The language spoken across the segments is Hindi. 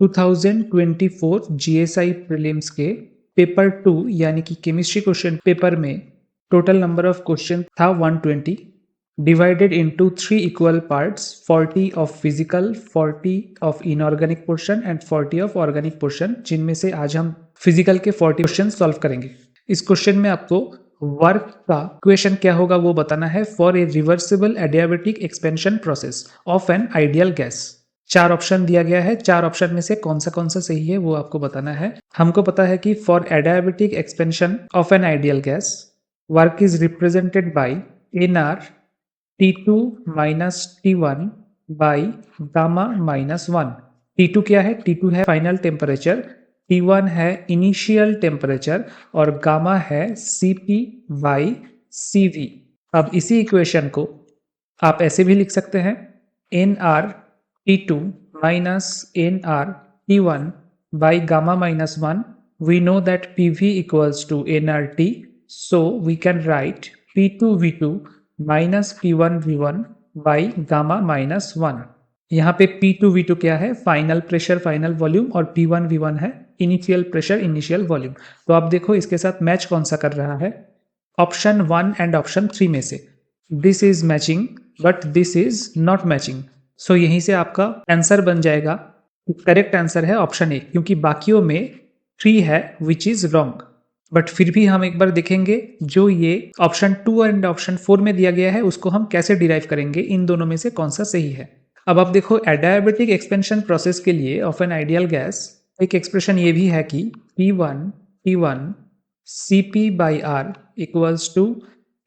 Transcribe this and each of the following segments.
2024 जीएसआई प्रीलिम्स के पेपर 2 यानी कि केमिस्ट्री क्वेश्चन पेपर में टोटल नंबर ऑफ क्वेश्चन था 120, divided into 3 equal parts, 40 of physical, 40 of inorganic portion and 40 of organic portion, जिनमें से आज हम फिजिकल के 40 क्वेश्चन सॉल्व करेंगे। इस क्वेश्चन में आपको वर्क का क्वेश्चन क्या होगा वो बताना है। For a reversible adiabatic expansion process of an ideal gas. 4 option दिया गया है, 4 ऑप्शन में से कौन सा सही है वो आपको बताना है। हमको पता है कि for adiabatic expansion of an ideal gas work is represented by NR T2 minus T1 by gamma minus 1। T2 क्या है? T2 है फाइनल टेम्परेचर, T1 है इनिशियल टेम्परेचर और गामा है Cp बाई Cv। अब इसी इक्वेशन को आप ऐसे भी लिख सकते हैं NR T2 minus NR T1 by gamma minus 1. We know that PV equals to nRT, so we can write P2 V2 minus P1 V1 by gamma minus 1। यहाँ पे P2 V2 क्या है? फाइनल प्रेशर फाइनल वॉल्यूम और P1 V1 है इनिशियल प्रेशर इनिशियल वॉल्यूम। तो आप देखो इसके साथ मैच कौन सा कर रहा है, ऑप्शन 1 एंड ऑप्शन 3 में से। This is matching but this is not matching, so यहीं से आपका आंसर बन जाएगा, करेक्ट आंसर है ऑप्शन ए, क्योंकि बाकियों में 3 है विच इज रॉन्ग। बट फिर भी हम एक बार देखेंगे जो ये ऑप्शन 2 एंड ऑप्शन 4 में दिया गया है उसको हम कैसे डिराइव करेंगे, इन दोनों में से कौन सा सही है। अब आप देखो एडियाबेटिक एक्सपेंशन प्रोसेस के लिए ऑफ एन आइडियल गैस एक एक्सप्रेशन ये भी है कि P1 Cp by R equals to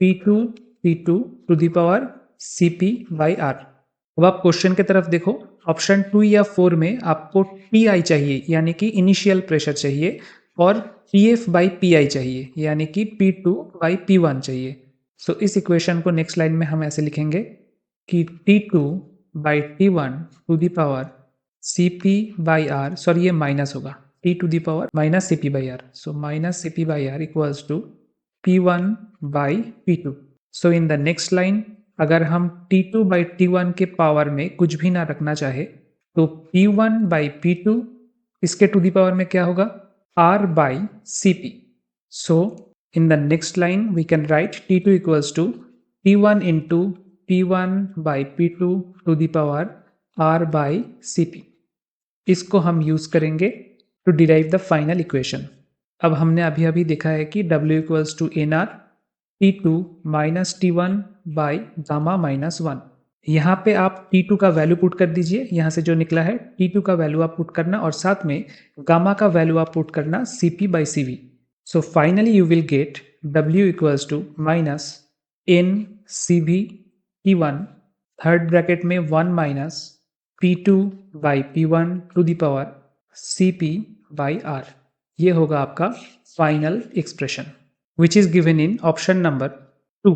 P2 to the power Cp by R. अब आप क्वेश्चन की तरफ देखो, ऑप्शन 2 या 4 में आपको Ti चाहिए यानी कि इनिशियल प्रेशर चाहिए और Pf बाई Pi चाहिए यानी कि P2 बाई P1 चाहिए। सो इस इक्वेशन को नेक्स्ट लाइन में हम ऐसे लिखेंगे कि T2 by T1 to the power Cp by R, sorry ये माइनस होगा, T to the power minus Cp by R, so minus Cp by R equals to P1 by P2। So in the next line अगर हम T2 बाई T1 के पावर में कुछ भी ना रखना चाहे तो P1 बाई P2 इसके टू दी पावर में क्या होगा, R by Cp। So in the next line we can write T2 equals to T1 into P1 by P2 to the power R by Cp। इसको हम यूज करेंगे to derive the final equation. अब हमने अभी अभी देखा है कि W equals to NR T2 minus T1 by gamma minus 1। यहाँ पे आप T2 का वैल्यू पुट कर दीजिए, यहाँ से जो निकला है T2 का वैल्यू आप पुट करना और साथ में गामा का वैल्यू आप पुट करना Cp by Cv। So finally you will get W equals to minus N Cv T1 third bracket में 1 minus P2 by P1 to the power Cp by R। ये होगा आपका final expression which is given in option number 2।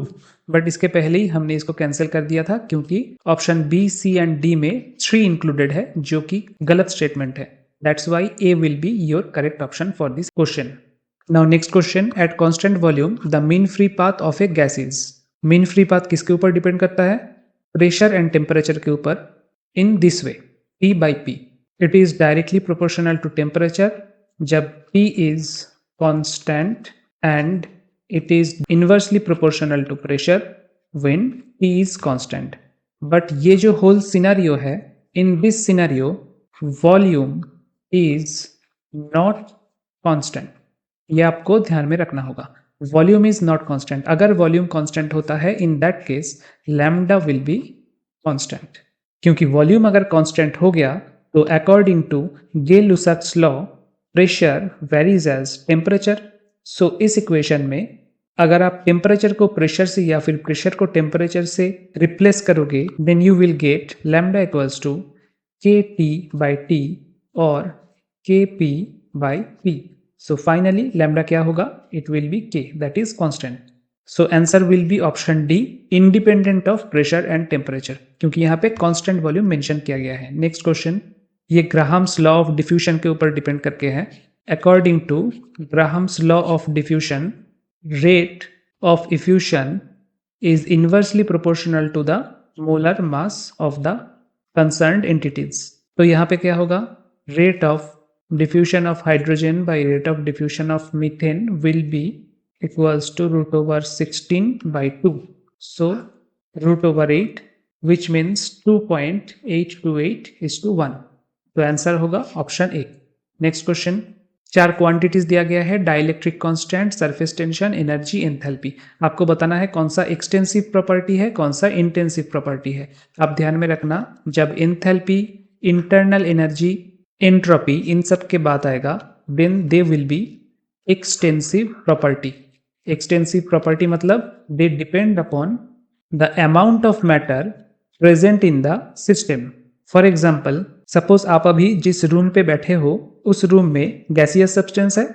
But इसके पहले ही हमने इसको कैंसिल कर दिया था क्योंकि option B C and D में 3 इंक्लूडेड है जो कि गलत स्टेटमेंट है। That's why A will be your correct option for this question. Now next question, at constant volume the mean free path of a gas is. Mean free path किसके ऊपर डिपेंड करता है, प्रेशर एंड टेम्परेचर के ऊपर, in this way P by P। It is directly proportional to temperature जब P is constant and it is inversely proportional to pressure when T is constant। but ये जो whole scenario है, in this scenario volume is not constant। ये आपको ध्यान में रखना होगा, volume is not constant। अगर volume constant होता है in that case lambda will be constant। क्योंकि volume अगर constant हो गया तो according to Gay-Lussac's law pressure varies as temperature। सो इस इक्वेशन में अगर आप टेम्परेचर को प्रेशर से या फिर प्रेशर को टेम्परेचर से रिप्लेस करोगे then you will get lambda equals to KT by T और KP by P। So finally lambda क्या होगा, it will be K, that is constant. So answer will be option D, independent of pressure and temperature, क्योंकि यहाँ पे कॉन्स्टेंट वॉल्यूम मेंशन किया गया है। नेक्स्ट क्वेश्चन, ये ग्राहम्स लॉ ऑफ डिफ्यूजन के ऊपर डिपेंड करके है। According to Graham's law of diffusion, rate of effusion is inversely proportional to the molar mass of the concerned entities। तो यहाँ पे क्या होगा, rate of diffusion of hydrogen by rate of diffusion of methane will be equals to root over 16 by 2. So root over 8 which means 2.828:1. तो आंसर होगा ऑप्शन ए। नेक्स्ट क्वेश्चन, चार क्वांटिटीज दिया गया है, dielectric constant, surface tension, energy, enthalpy. आपको बताना है कौन सा एक्सटेंसिव प्रॉपर्टी है, कौन सा इंटेंसिव प्रॉपर्टी है। आप ध्यान में रखना, जब एंथैल्पी, इंटरनल एनर्जी, एंट्रोपी इन सब के बाद आएगा then they will be extensive property. Extensive property मतलब they depend upon the amount of matter present in the system. For example, suppose आप अभी जिस रूम पे बैठे हो उस रूम में गैसियस सब्सटेंस है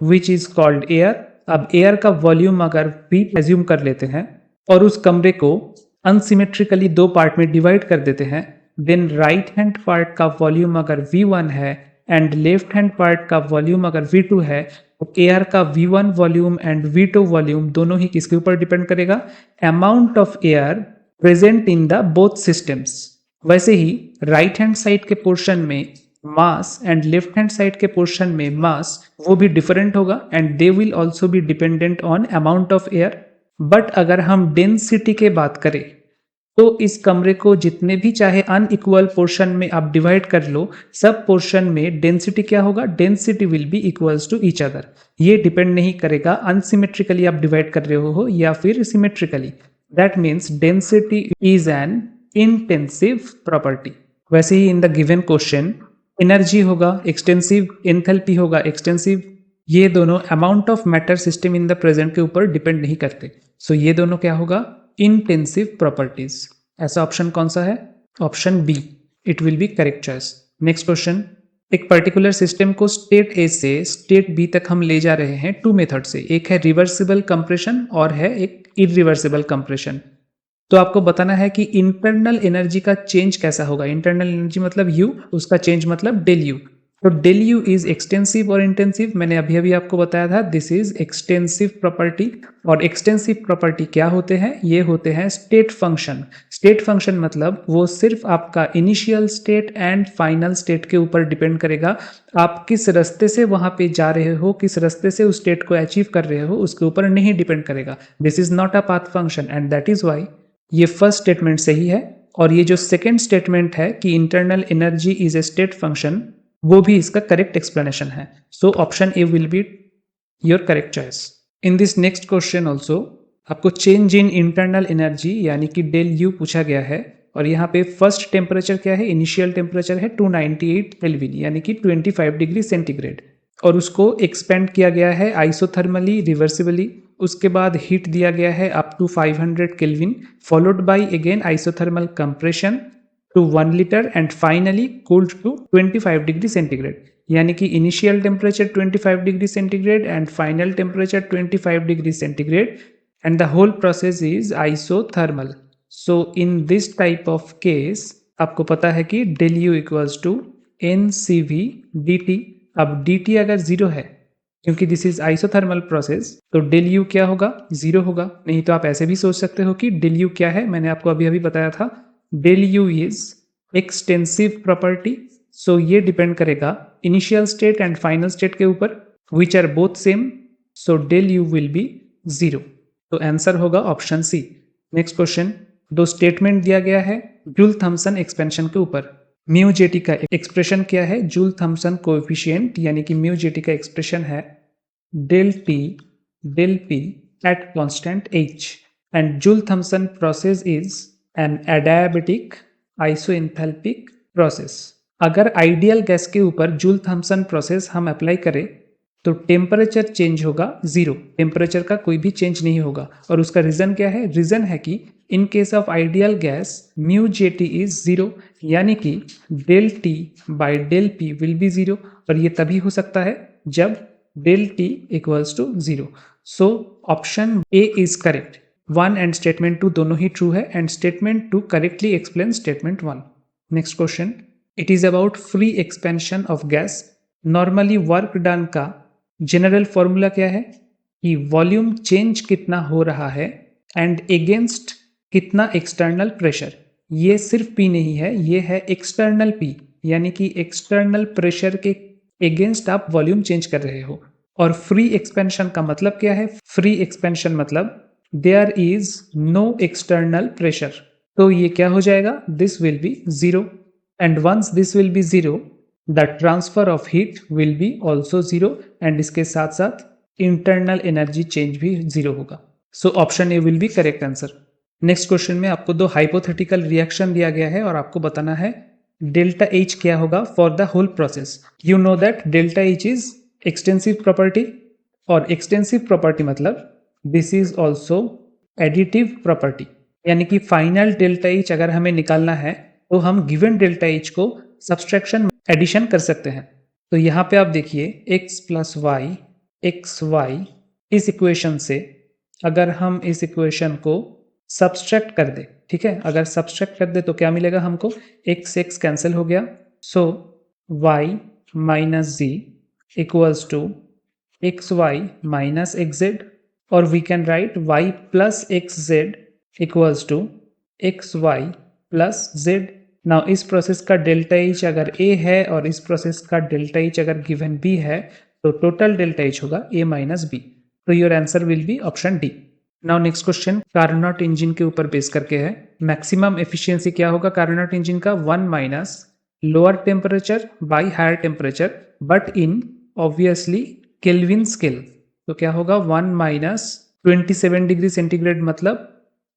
विच इज कॉल्ड एयर। अब एयर का वॉल्यूम अगर V एज्यूम कर लेते हैं और उस कमरे को अनसिमेट्रिकली दो पार्ट में डिवाइड कर देते हैं, देन राइट हैंड पार्ट का वॉल्यूम अगर V1 है एंड लेफ्ट हैंड पार्ट का वॉल्यूम अगर V2 है, तो एयर का V1 volume and V2 volume दोनों ही किसके ऊपर डिपेंड करेगा? Amount of air present in the both systems. वैसे ही राइट हैंड साइड के पोर्शन में mass and left hand side के पोर्शन में मास वो भी डिफरेंट होगा and they will also be dependent on amount of air. But अगर हम डेंसिटी के बात करें तो इस कमरे को जितने भी चाहे अनइक्वल पोर्शन में आप डिवाइड कर लो, सब पोर्शन में डेंसिटी क्या होगा? Density will be equals to each other. ये डिपेंड नहीं करेगा अनसिमेट्रिकली आप डिवाइड कर रहे हो या फिर symmetrically. That means density is an intensive property. वैसे ही in the given question energy होगा एक्सटेंसिव, एंथैल्पी होगा एक्सटेंसिव। ये दोनों amount of matter system in the present के ऊपर डिपेंड नहीं करते। सो ये दोनों क्या होगा? Intensive properties. ऐसा ऑप्शन कौन सा है? Option B, it will be correct choice. Next question, एक पर्टिकुलर सिस्टम को स्टेट ए से स्टेट बी तक हम ले जा रहे हैं टू मेथड से। एक है रिवर्सिबल कंप्रेशन और है एक इरिवर्सिबल कंप्रेशन। तो आपको बताना है कि इंटरनल एनर्जी का चेंज कैसा होगा। इंटरनल एनर्जी मतलब U, उसका चेंज मतलब डेल U। तो डेल U इज एक्सटेंसिव और इंटेंसिव। मैंने अभी अभी आपको बताया था दिस इज एक्सटेंसिव प्रॉपर्टी। और एक्सटेंसिव प्रॉपर्टी क्या होते हैं? ये होते हैं स्टेट फंक्शन। स्टेट फंक्शन मतलब वो सिर्फ आपका initial state and final state के ऊपर डिपेंड करेगा। आप किस रास्ते से वहां पे जा रहे हो, किस रास्ते से उस स्टेट को अचीव कर रहे हो, उसके ऊपर नहीं डिपेंड करेगा। This is not a path function and that is why ये फर्स्ट स्टेटमेंट सही है। और ये जो सेकेंड स्टेटमेंट है कि internal energy is a state function, वो भी इसका करेक्ट एक्सप्लेनेशन है। So option A will be your correct choice. In this next question also आपको चेंज इन इंटरनल एनर्जी यानी कि डेल यू पूछा गया है। और यहाँ पे फर्स्ट टेम्परेचर क्या है? इनिशियल टेम्परेचर है 298 केल्विन यानी कि 25 डिग्री सेंटीग्रेड। और उसको एक्सपेंड किया गया है आइसोथर्मली रिवर्सिबली। उसके बाद हीट दिया गया है up to 500 kelvin followed by again isothermal compression to 1 litre and finally cooled to 25 degree centigrade. यानी कि initial temperature 25 degree centigrade and final temperature 25 degree centigrade and the whole process is isothermal. So in this type of case आपको पता है कि del U equals to NCV dt। अब dt अगर जीरो है क्योंकि दिस इज आइसोथर्मल प्रोसेस, तो डेल यू क्या होगा? जीरो होगा। नहीं तो आप ऐसे भी सोच सकते हो कि डेल यू क्या है, मैंने आपको अभी अभी बताया था del U is extensive property. So ये डिपेंड करेगा initial state and final state के ऊपर which are both same. So del U will be zero. तो आंसर होगा ऑप्शन सी। नेक्स्ट क्वेश्चन, दो स्टेटमेंट दिया गया है जूल थॉमसन एक्सपेंशन के ऊपर। म्यू जेटी का एक्सप्रेशन क्या है? जूल थॉमसन कोएफिशिएंट यानी कि म्यू जेटी का एक्सप्रेशन है del P at constant H and Joule Thomson process is an adiabatic isoenthalpic process. अगर आइडियल गैस के ऊपर जूल थॉमसन प्रोसेस हम अप्लाई करें तो टेम्परेचर चेंज होगा जीरो, टेम्परेचर का कोई भी चेंज नहीं होगा। और उसका रीजन क्या है? रीजन है कि in case of ideal gas mu J T is zero यानी कि del T by del P will be zero. और ये तभी हो सकता है जब del T equals to zero. So option A is correct. 1 and statement 2 दोनों ही ट्रू है and statement 2 correctly explain statement 1। Next question, it is about free expansion of gas. Normally work done का जनरल फॉर्मूला क्या है कि वॉल्यूम चेंज कितना हो रहा है एंड अगेंस्ट कितना एक्सटर्नल प्रेशर। ये सिर्फ P नहीं है, ये है एक्सटर्नल P। यानी कि एक्सटर्नल प्रेशर के अगेंस्ट आप वॉल्यूम चेंज कर रहे हो। और फ्री एक्सपेंशन का मतलब क्या है? फ्री एक्सपेंशन मतलब there is no external pressure. तो ये क्या हो जाएगा? This will be zero, and once this will be zero the transfer of heat will be also zero, and इसके साथ साथ इंटरनल एनर्जी चेंज भी जीरो होगा। So option A will be correct answer. Next question में आपको दो हाइपोथेटिकल रिएक्शन दिया गया है और आपको बताना है डेल्टा एच क्या होगा for the whole process. You know that delta H is extensive property, और एक्सटेंसिव प्रॉपर्टी मतलब this is also additive property, यानी कि फाइनल डेल्टा एच अगर हमें निकालना है तो हम गिवन डेल्टा एच को सब्सट्रैक्शन एडिशन कर सकते हैं। तो यहाँ पे आप देखिए x plus Y X Y, इस इक्वेशन से अगर हम इस इक्वेशन को सब्सट्रैक्ट कर दे, ठीक है, अगर सब्सट्रैक्ट कर दे तो क्या मिलेगा हमको? x कैंसिल हो गया, so y minus Z equals to X Y minus X Z, और we can write y plus X Z equals to X Y plus Z. Now इस प्रोसेस का डेल्टा एच अगर a है और इस प्रोसेस का डेल्टा एच अगर गिवन b है तो टोटल डेल्टा एच होगा a माइनस बी। तो your answer will be option D. Now next question Carnot engine के ऊपर बेस करके है। मैक्सिमम एफिशिएंसी क्या होगा कार्नोट इंजन का? 1 माइनस lower temperature by higher temperature but in obviously Kelvin scale. तो क्या होगा? 1 माइनस 27 डिग्री सेंटीग्रेड मतलब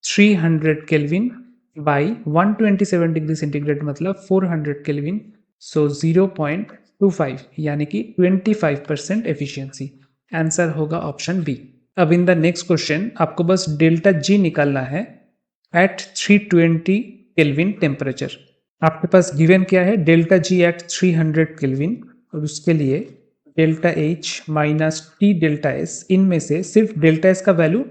300 केल्विन बाई 127 डिग्री सेंटीग्रेड मतलब 400 केल्विन, सो 0.25 यानी कि 25% एफिशिएंसी। आंसर होगा ऑप्शन बी। अब इन द नेक्स्ट क्वेश्चन आपको बस डेल्टा जी निकालना है एट 320 केल्विन टेम्परेचर। आपके पास गिवन क्या है? डेल्टा जी एट 300 केल्विन, और उसके लिए delta H minus T delta S, इनमें से सिर्फ डेल्टा एस का वैल्यू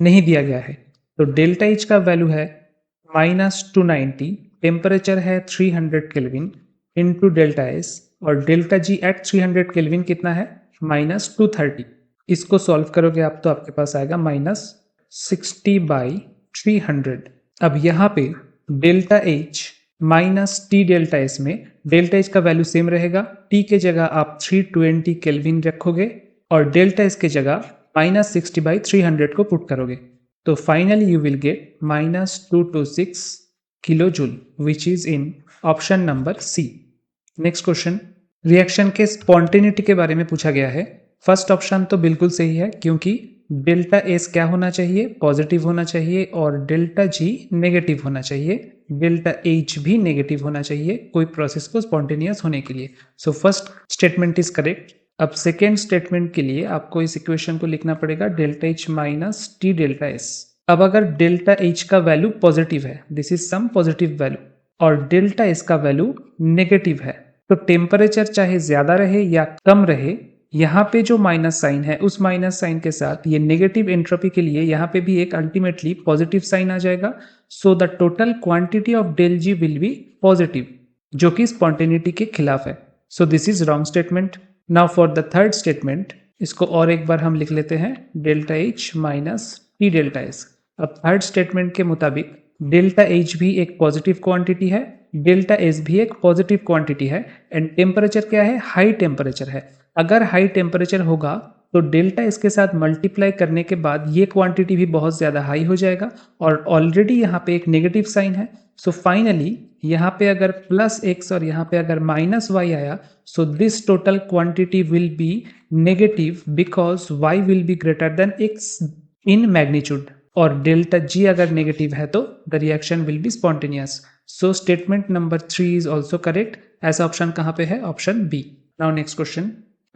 नहीं दिया गया है। तो डेल्टा एच का वैल्यू है माइनस 290, टेम्परेचर है 300 केल्विन इंटू डेल्टा एस, और डेल्टा जी एट 300 केल्विन कितना है? माइनस 230। इसको सॉल्व करोगे आप तो आपके पास आएगा माइनस 60/300। अब यहाँ पे delta H minus T delta S में डेल्टा एच का वैल्यू सेम रहेगा, टी के जगह आप 320 केल्विन रखोगे और डेल्टा एस के जगह माइनस 60/300 को पुट करोगे, तो finally you will get minus 226 kilo joule which is in option number C. Next question reaction के स्पॉन्टेनिटी के बारे में पूछा गया है। फर्स्ट ऑप्शन तो बिल्कुल सही है क्योंकि डेल्टा एस क्या होना चाहिए? पॉजिटिव होना चाहिए, और डेल्टा जी नेगेटिव होना चाहिए, डेल्टा एच भी नेगेटिव होना चाहिए कोई प्रोसेस को स्पॉन्टेनियस होने के लिए। So first statement is correct. अब सेकेंड स्टेटमेंट के लिए आपको इस इक्वेशन को लिखना पड़ेगा delta H minus T delta S. अब अगर डेल्टा एच का वैल्यू पॉजिटिव है, this is some positive value, और डेल्टा एस का वैल्यू नेगेटिव है, तो टेम्परेचर चाहे ज्यादा रहे या कम रहे, यहाँ पे जो माइनस साइन है उस माइनस साइन के साथ ये नेगेटिव एंट्रोपी के लिए यहाँ पे भी एक अल्टीमेटली पॉजिटिव साइन आ जाएगा। So the total quantity of del G will be positive, जो कि स्पॉन्टेनिटी के खिलाफ है। So this is wrong statement. Now for the third statement, इसको और एक बार हम लिख लेते हैं delta H minus T delta S. अब थर्ड स्टेटमेंट के मुताबिक डेल्टा एच भी एक पॉजिटिव क्वांटिटी है, डेल्टा एस भी एक पॉजिटिव क्वांटिटी है, एंड टेम्परेचर क्या है? हाई टेम्परेचर है। अगर हाई टेम्परेचर होगा तो डेल्टा इसके साथ मल्टीप्लाई करने के बाद ये क्वांटिटी भी बहुत ज़्यादा हाई हो जाएगा, और ऑलरेडी यहाँ पे एक नेगेटिव साइन है। सो फाइनली यहाँ पे अगर प्लस एक्स और यहाँ पे अगर माइनस वाई आया, so this total quantity will be negative because Y will be greater than X in magnitude, और डेल्टा जी अगर नेगेटिव है तो the reaction will be spontaneous. So statement number 3 is also correct. ऐसा ऑप्शन कहाँ पे है? Option B. Now next question,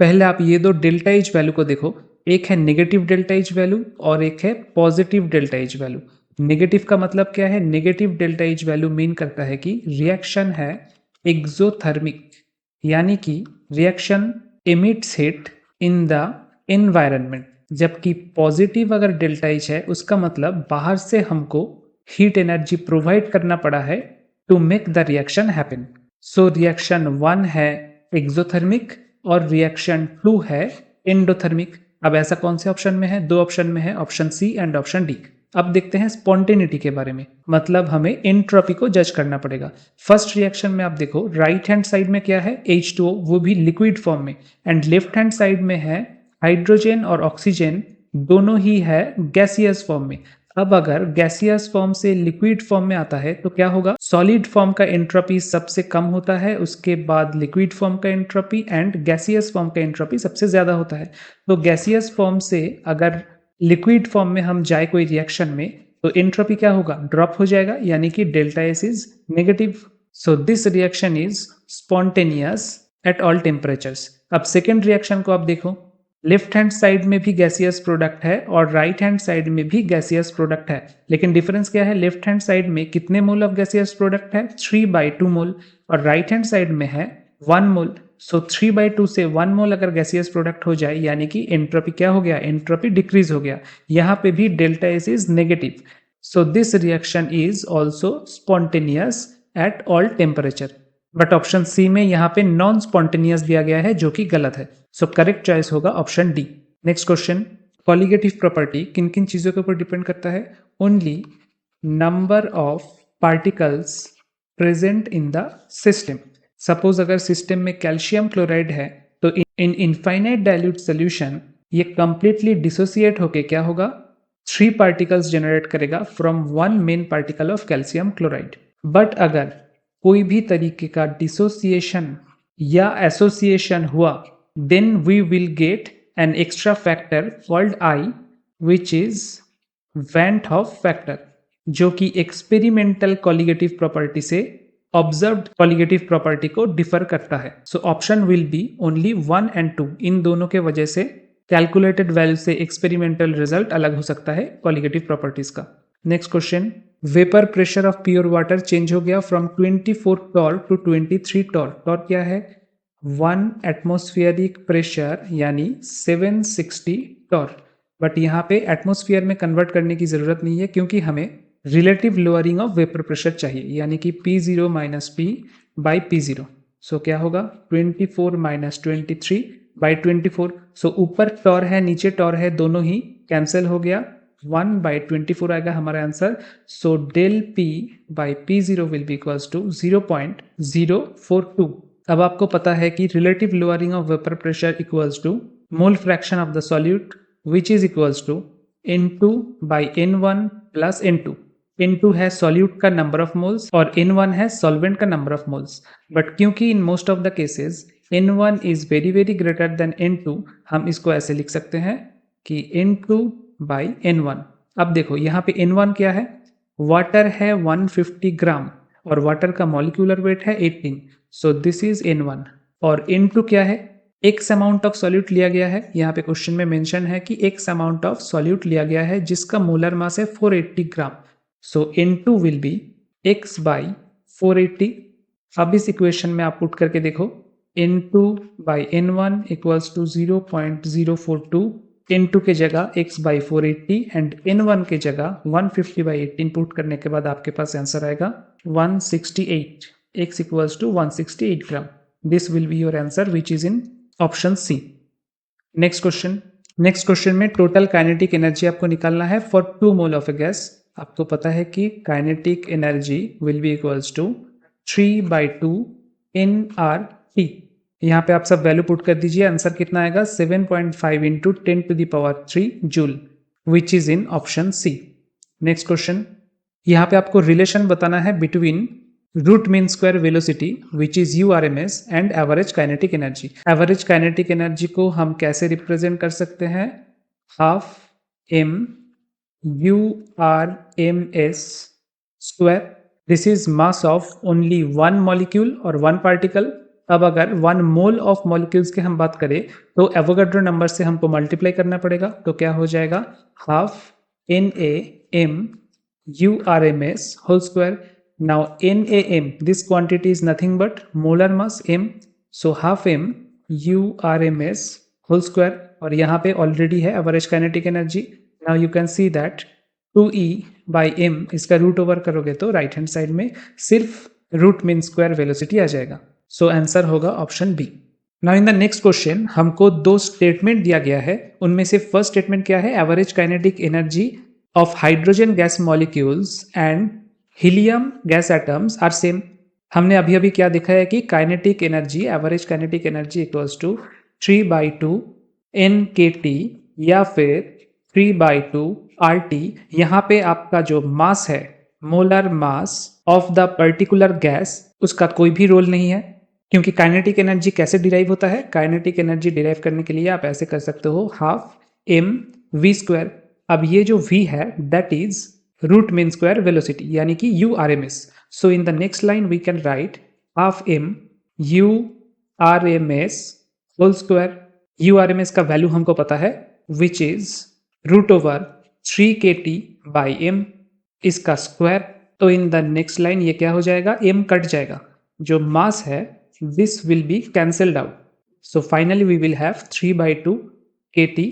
पहले आप ये दो डेल्टा एच वैल्यू को देखो, एक है नेगेटिव डेल्टा एच वैल्यू और एक है positive delta H value. Negative का मतलब क्या है? Negative delta H value mean करता है कि रिएक्शन है एक्सोथर्मिक, यानी कि reaction emits heat in the environment, जबकि पॉजिटिव अगर डेल्टा एच है उसका मतलब बाहर से हमको हीट एनर्जी प्रोवाइड करना पड़ा है to make the reaction happen. So reaction 1 है एक्सोथर्मिक और रिएक्शन 2 है एंडोथर्मिक। अब ऐसा कौन से ऑप्शन में है? दो ऑप्शन में है, option C and option D. अब देखते हैं स्पॉन्टेनिटी के बारे में, मतलब हमें एंट्रोपी को जज करना पड़ेगा। फर्स्ट रिएक्शन में आप देखो, राइट हैंड साइड में क्या है, H2O, वो भी लिक्विड फॉर्म में, एंड लेफ्ट हैंड साइड में है हाइड्रोजन और ऑक्सीजन, दोनों ही है गैसियस फॉर्म में। अब अगर गैसियस फॉर्म से लिक्विड फॉर्म में आता है तो क्या होगा, सॉलिड फॉर्म का एंट्रोपी सबसे कम होता है, उसके बाद लिक्विड फॉर्म का एंट्रोपी, एंड गैसियस फॉर्म का एंट्रोपी सबसे ज्यादा होता है। तो गैसियस फॉर्म से अगर लिक्विड फॉर्म में हम जाए कोई रिएक्शन में तो एंट्रोपी क्या होगा, ड्रॉप हो जाएगा, यानी कि delta S is negative. So this reaction is spontaneous at all temperatures. अब सेकेंड रिएक्शन को आप देखो, लेफ्ट हैंड साइड में भी गैसियस प्रोडक्ट है और राइट हैंड साइड में भी गैसियस प्रोडक्ट है, लेकिन डिफरेंस क्या है, लेफ्ट हैंड साइड में कितने मोल ऑफ गैसियस प्रोडक्ट है, 3/2 मोल, और राइट हैंड साइड में है 1 मोल। सो 3/2 से 1 मोल अगर गैसियस प्रोडक्ट हो जाए, यानी कि एंट्रोपी क्या हो गया, एंट्रोपी डिक्रीज हो गया, यहाँ पे भी delta S is negative. So this reaction is also spontaneous at all temperature. But option C में यहाँ पे नॉन स्पॉन्टेनियस दिया गया है, जो कि गलत है। सो करेक्ट चॉइस होगा option D. Next question, colligative property किन किन चीजों के ऊपर डिपेंड करता है, only number of particles present in the system. Suppose अगर सिस्टम में कैल्शियम क्लोराइड है तो इन इनफाइनाइट डाइल्यूट सोल्यूशन ये कंप्लीटली डिसोसिएट होके क्या होगा, 3 पार्टिकल्स जनरेट करेगा from 1 main particle of calcium chloride. But अगर कोई भी तरीके का डिसोसिएशन या एसोसिएशन हुआ, then we will get an extra factor called I, which is van't Hoff factor, जो कि एक्सपेरिमेंटल कॉलिगेटिव प्रॉपर्टी से ऑब्जर्व्ड कॉलिगेटिव प्रॉपर्टी को डिफर करता है। So option will be only 1 and 2। इन दोनों के वजह से कैलकुलेटेड वैल्यू से एक्सपेरिमेंटल रिजल्ट अलग हो सकता है कॉलिगेटिव प्रॉपर्टीज का। Next question, vapour pressure of pure water change हो गया from 24 torr to 23 torr. Torr क्या है, 1 एटमोस्फियरिक प्रेशर यानी 760 टॉर। बट यहाँ पे एटमोस्फियर में कन्वर्ट करने की जरूरत नहीं है, क्योंकि हमें relative lowering of vapour pressure चाहिए, यानी कि P0 minus P by P0। सो क्या होगा, 24 माइनस 23 बाई 24। सो ऊपर टॉर है नीचे टॉर है, दोनों ही कैंसिल हो गया, 1/24 आएगा हमारा answer. So del P by P0 will be equals to 0.042। अब आपको पता है कि relative lowering of vapour pressure equals to mole fraction of the solute, which is equals to N2 by N1 plus N2। N2 है सॉल्यूट का नंबर ऑफ मोल्स और N1 है सॉल्वेंट का नंबर ऑफ मोल्स। बट क्योंकि in most of the cases N1 is very very greater than N2, हम इसको ऐसे लिख सकते हैं कि N2 बाई N1। अब देखो यहाँ पे N1 क्या है, वाटर है 150 ग्राम और वाटर का मॉलिक्यूलर वेट है 18। सो दिस इज N1। और N2 क्या है, एक्स अमाउंट ऑफ सॉल्यूट लिया गया है, यहाँ पे क्वेश्चन में मेंशन है कि एक्स अमाउंट ऑफ सॉल्यूट लिया गया है जिसका मोलर मास है 480 ग्राम। सो N2 will be x by 480। अब इस इक्वेशन में आप पुट करके देखो, N2 by N1 equals to 0.042। N2 के जगह x बाई 480 एंड N1 के जगह 150 बाई 18 पुट करने के बाद आपके पास आंसर आएगा 168। x equals to 168 gram. This will be your answer which is in option C. Next question में टोटल काइनेटिक एनर्जी आपको निकालना है for 2 mole of a gas. आपको पता है कि kinetic energy will be equals to 3/2 nRT। यहाँ पे आप सब वैल्यू पुट कर दीजिए, आंसर कितना आएगा, 7.5 into 10⁻³ joule, which is in option C. Next question, यहाँ पे आपको रिलेशन बताना है between root mean square velocity which is URMS and average kinetic energy. Average kinetic energy को हम कैसे रिप्रेजेंट कर सकते हैं, half m URMS square. This is mass of only 1 molecule और 1 पार्टिकल। अब अगर 1 मोल ऑफ मॉलिक्यूल्स की हम बात करें तो एवोगाड्रो नंबर से हमको मल्टीप्लाई करना पड़ेगा, तो क्या हो जाएगा, half NaM URMS whole square. Now NaM, this quantity is nothing but molar mass m, so half m URMS whole square। और यहाँ पे ऑलरेडी है average kinetic energy. Now you can see that 2E by m, इसका रूट ओवर करोगे तो राइट हैंड साइड में सिर्फ रूट मीन स्क्वायर वेलोसिटी आ जाएगा। सो आंसर होगा option B. Now in the next question हमको 2 स्टेटमेंट दिया गया है, उनमें से फर्स्ट स्टेटमेंट क्या है, average kinetic energy of hydrogen gas molecules and helium gas atoms are same. हमने अभी अभी क्या देखा है कि kinetic energy, average kinetic energy equals to 3/2 NKT या फिर 3/2 RT। यहाँ पे आपका जो मास है, molar mass of the particular gas, उसका कोई भी रोल नहीं है, क्योंकि काइनेटिक एनर्जी कैसे डिराइव होता है? काइनेटिक एनर्जी डिराइव करने के लिए आप ऐसे कर सकते हो, हाफ mv²। अब ये जो v है that is root mean square velocity यानी कि URMS। So in the next line we can write half m URMS whole square. URMS का वैल्यू हमको पता है विच इज √3kT/m, इसका स्क्वायर। तो इन द नेक्स्ट लाइन ये क्या हो जाएगा? m कट जाएगा, जो मास है this will be cancelled out. So finally we will have 3/2 kT,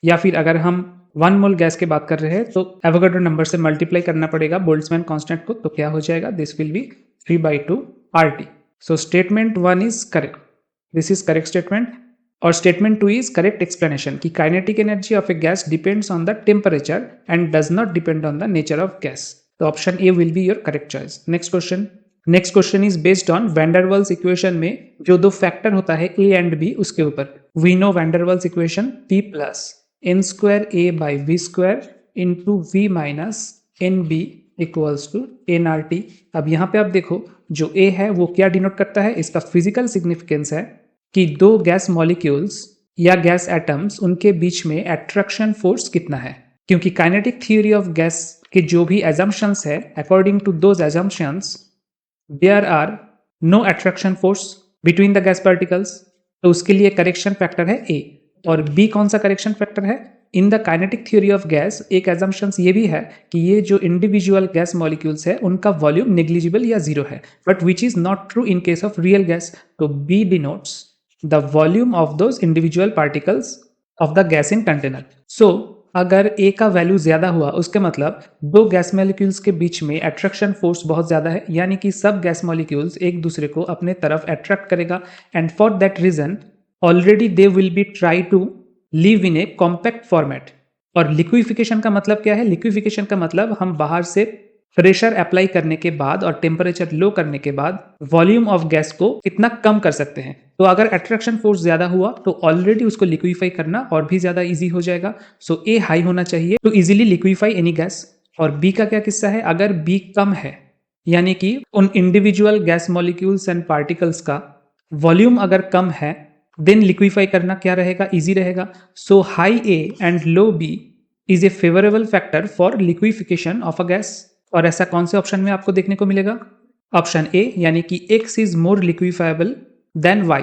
या फिर अगर हम 1 मोल गैस की बात कर रहे हैं तो एवोगाड्रो नंबर से मल्टीप्लाई करना पड़ेगा बोल्ट्जमैन कांस्टेंट को, तो क्या हो जाएगा? This will be 3/2 RT। So statement 1 is correct, this is correct statement. और स्टेटमेंट 2 इज करेक्ट एक्सप्लेनेशन कि kinetic energy of a gas depends on the temperature and does not depend on the nature of gas. तो option A will be your correct choice. Next question is based on van der Waals equation में जो दो फैक्टर होता है ए एंड बी, उसके ऊपर। We know van der Waals equation P + n²a/v² into v minus nb equals to nRT। अब यहाँ पे आप देखो जो a है वो क्या डिनोट करता है? इसका फिजिकल सिग्निफिकेंस है कि दो गैस मॉलिक्यूल्स या गैस एटम्स, उनके बीच में अट्रैक्शन फोर्स कितना है। क्योंकि काइनेटिक थ्योरी ऑफ गैस के जो भी एजम्पशंस है, according to those assumptions there are no attraction force between the gas particles. तो उसके लिए करेक्शन फैक्टर है A। और B कौन सा करेक्शन फैक्टर है? In the kinetic theory of gas एक एजम्पशंस ये भी है कि ये जो इंडिविजुअल गैस मॉलिक्यूल्स है उनका वॉल्यूम नेग्लिजिबल या जीरो है, but which is not true in case of real gas. तो B denotes the volume of those individual particles of the gas in container. So अगर A का वैल्यू ज्यादा हुआ उसके मतलब दो गैस मॉलिक्यूल्स के बीच में अट्रैक्शन फोर्स बहुत ज्यादा है, यानी कि सब गैस मॉलिक्यूल्स एक दूसरे को अपने तरफ अट्रैक्ट करेगा, and for that reason already they will be try to live in a compact format. और लिक्विफिकेशन का मतलब क्या है? लिक्विफिकेशन का मतलब हम बाहर से प्रेशर अप्लाई करने के बाद और टेम्परेचर लो करने के बाद वॉल्यूम ऑफ गैस को कितना कम कर सकते हैं। तो अगर अट्रैक्शन फोर्स ज्यादा हुआ तो ऑलरेडी उसको लिक्विफाई करना और भी ज्यादा इजी हो जाएगा। सो ए हाई होना चाहिए to easily liquefy any gas. और बी का क्या किस्सा है? अगर बी कम है, यानी कि उन individual gas molecules and particles का वॉल्यूम अगर कम है, देन लिक्विफाई करना क्या रहेगा? इजी रहेगा। So high A and low B is a favourable factor for liquefaction of a gas. और ऐसा कौन से ऑप्शन में आपको देखने को मिलेगा? ऑप्शन ए, यानी कि X is more liquefiable than Y,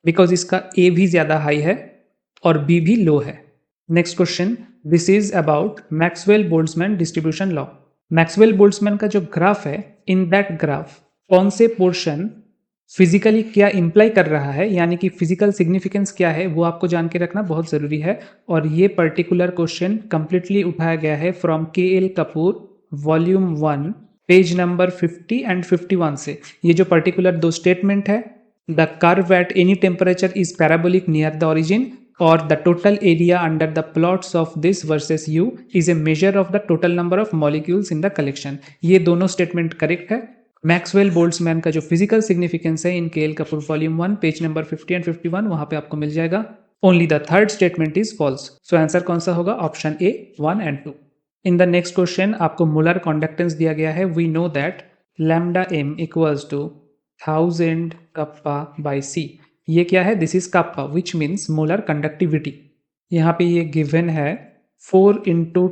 because इसका A भी ज्यादा हाई है और B भी लो है। Next question, this is about Maxwell Boltzmann distribution law. Maxwell Boltzmann का जो ग्राफ है, इन दैट ग्राफ कौन से पोर्शन फिजिकली क्या इंप्लाई कर रहा है, यानी कि फिजिकल सिग्निफिकेंस क्या है, वो आपको जान के रखना बहुत जरूरी है। और ये पर्टिकुलर क्वेश्चन कंप्लीटली उठाया गया है from KL Kapoor volume 1 page number 50 and 51 से। ये जो पर्टिकुलर दो स्टेटमेंट है, the curve at any temperature is parabolic near the origin, और the total area under the plots of this versus U is a measure of the total number of molecules in the collection. ये दोनों स्टेटमेंट करेक्ट है। मैक्सवेल बोल्ट्जमैन का जो फिजिकल सिग्निफिकेंस है in KL Kapoor volume 1 page number 50 and 51, वहां पे आपको मिल जाएगा। Only the third statement is false. So answer कौन सा होगा? Option A 1 and 2। In the next question आपको मोलर कंडक्टेंस दिया गया है। We know that lambda m equals to 1000 कप्पा/c। ये क्या है? This is kappa, which means molar conductivity. यहाँ पे ये गिवन है 4 ×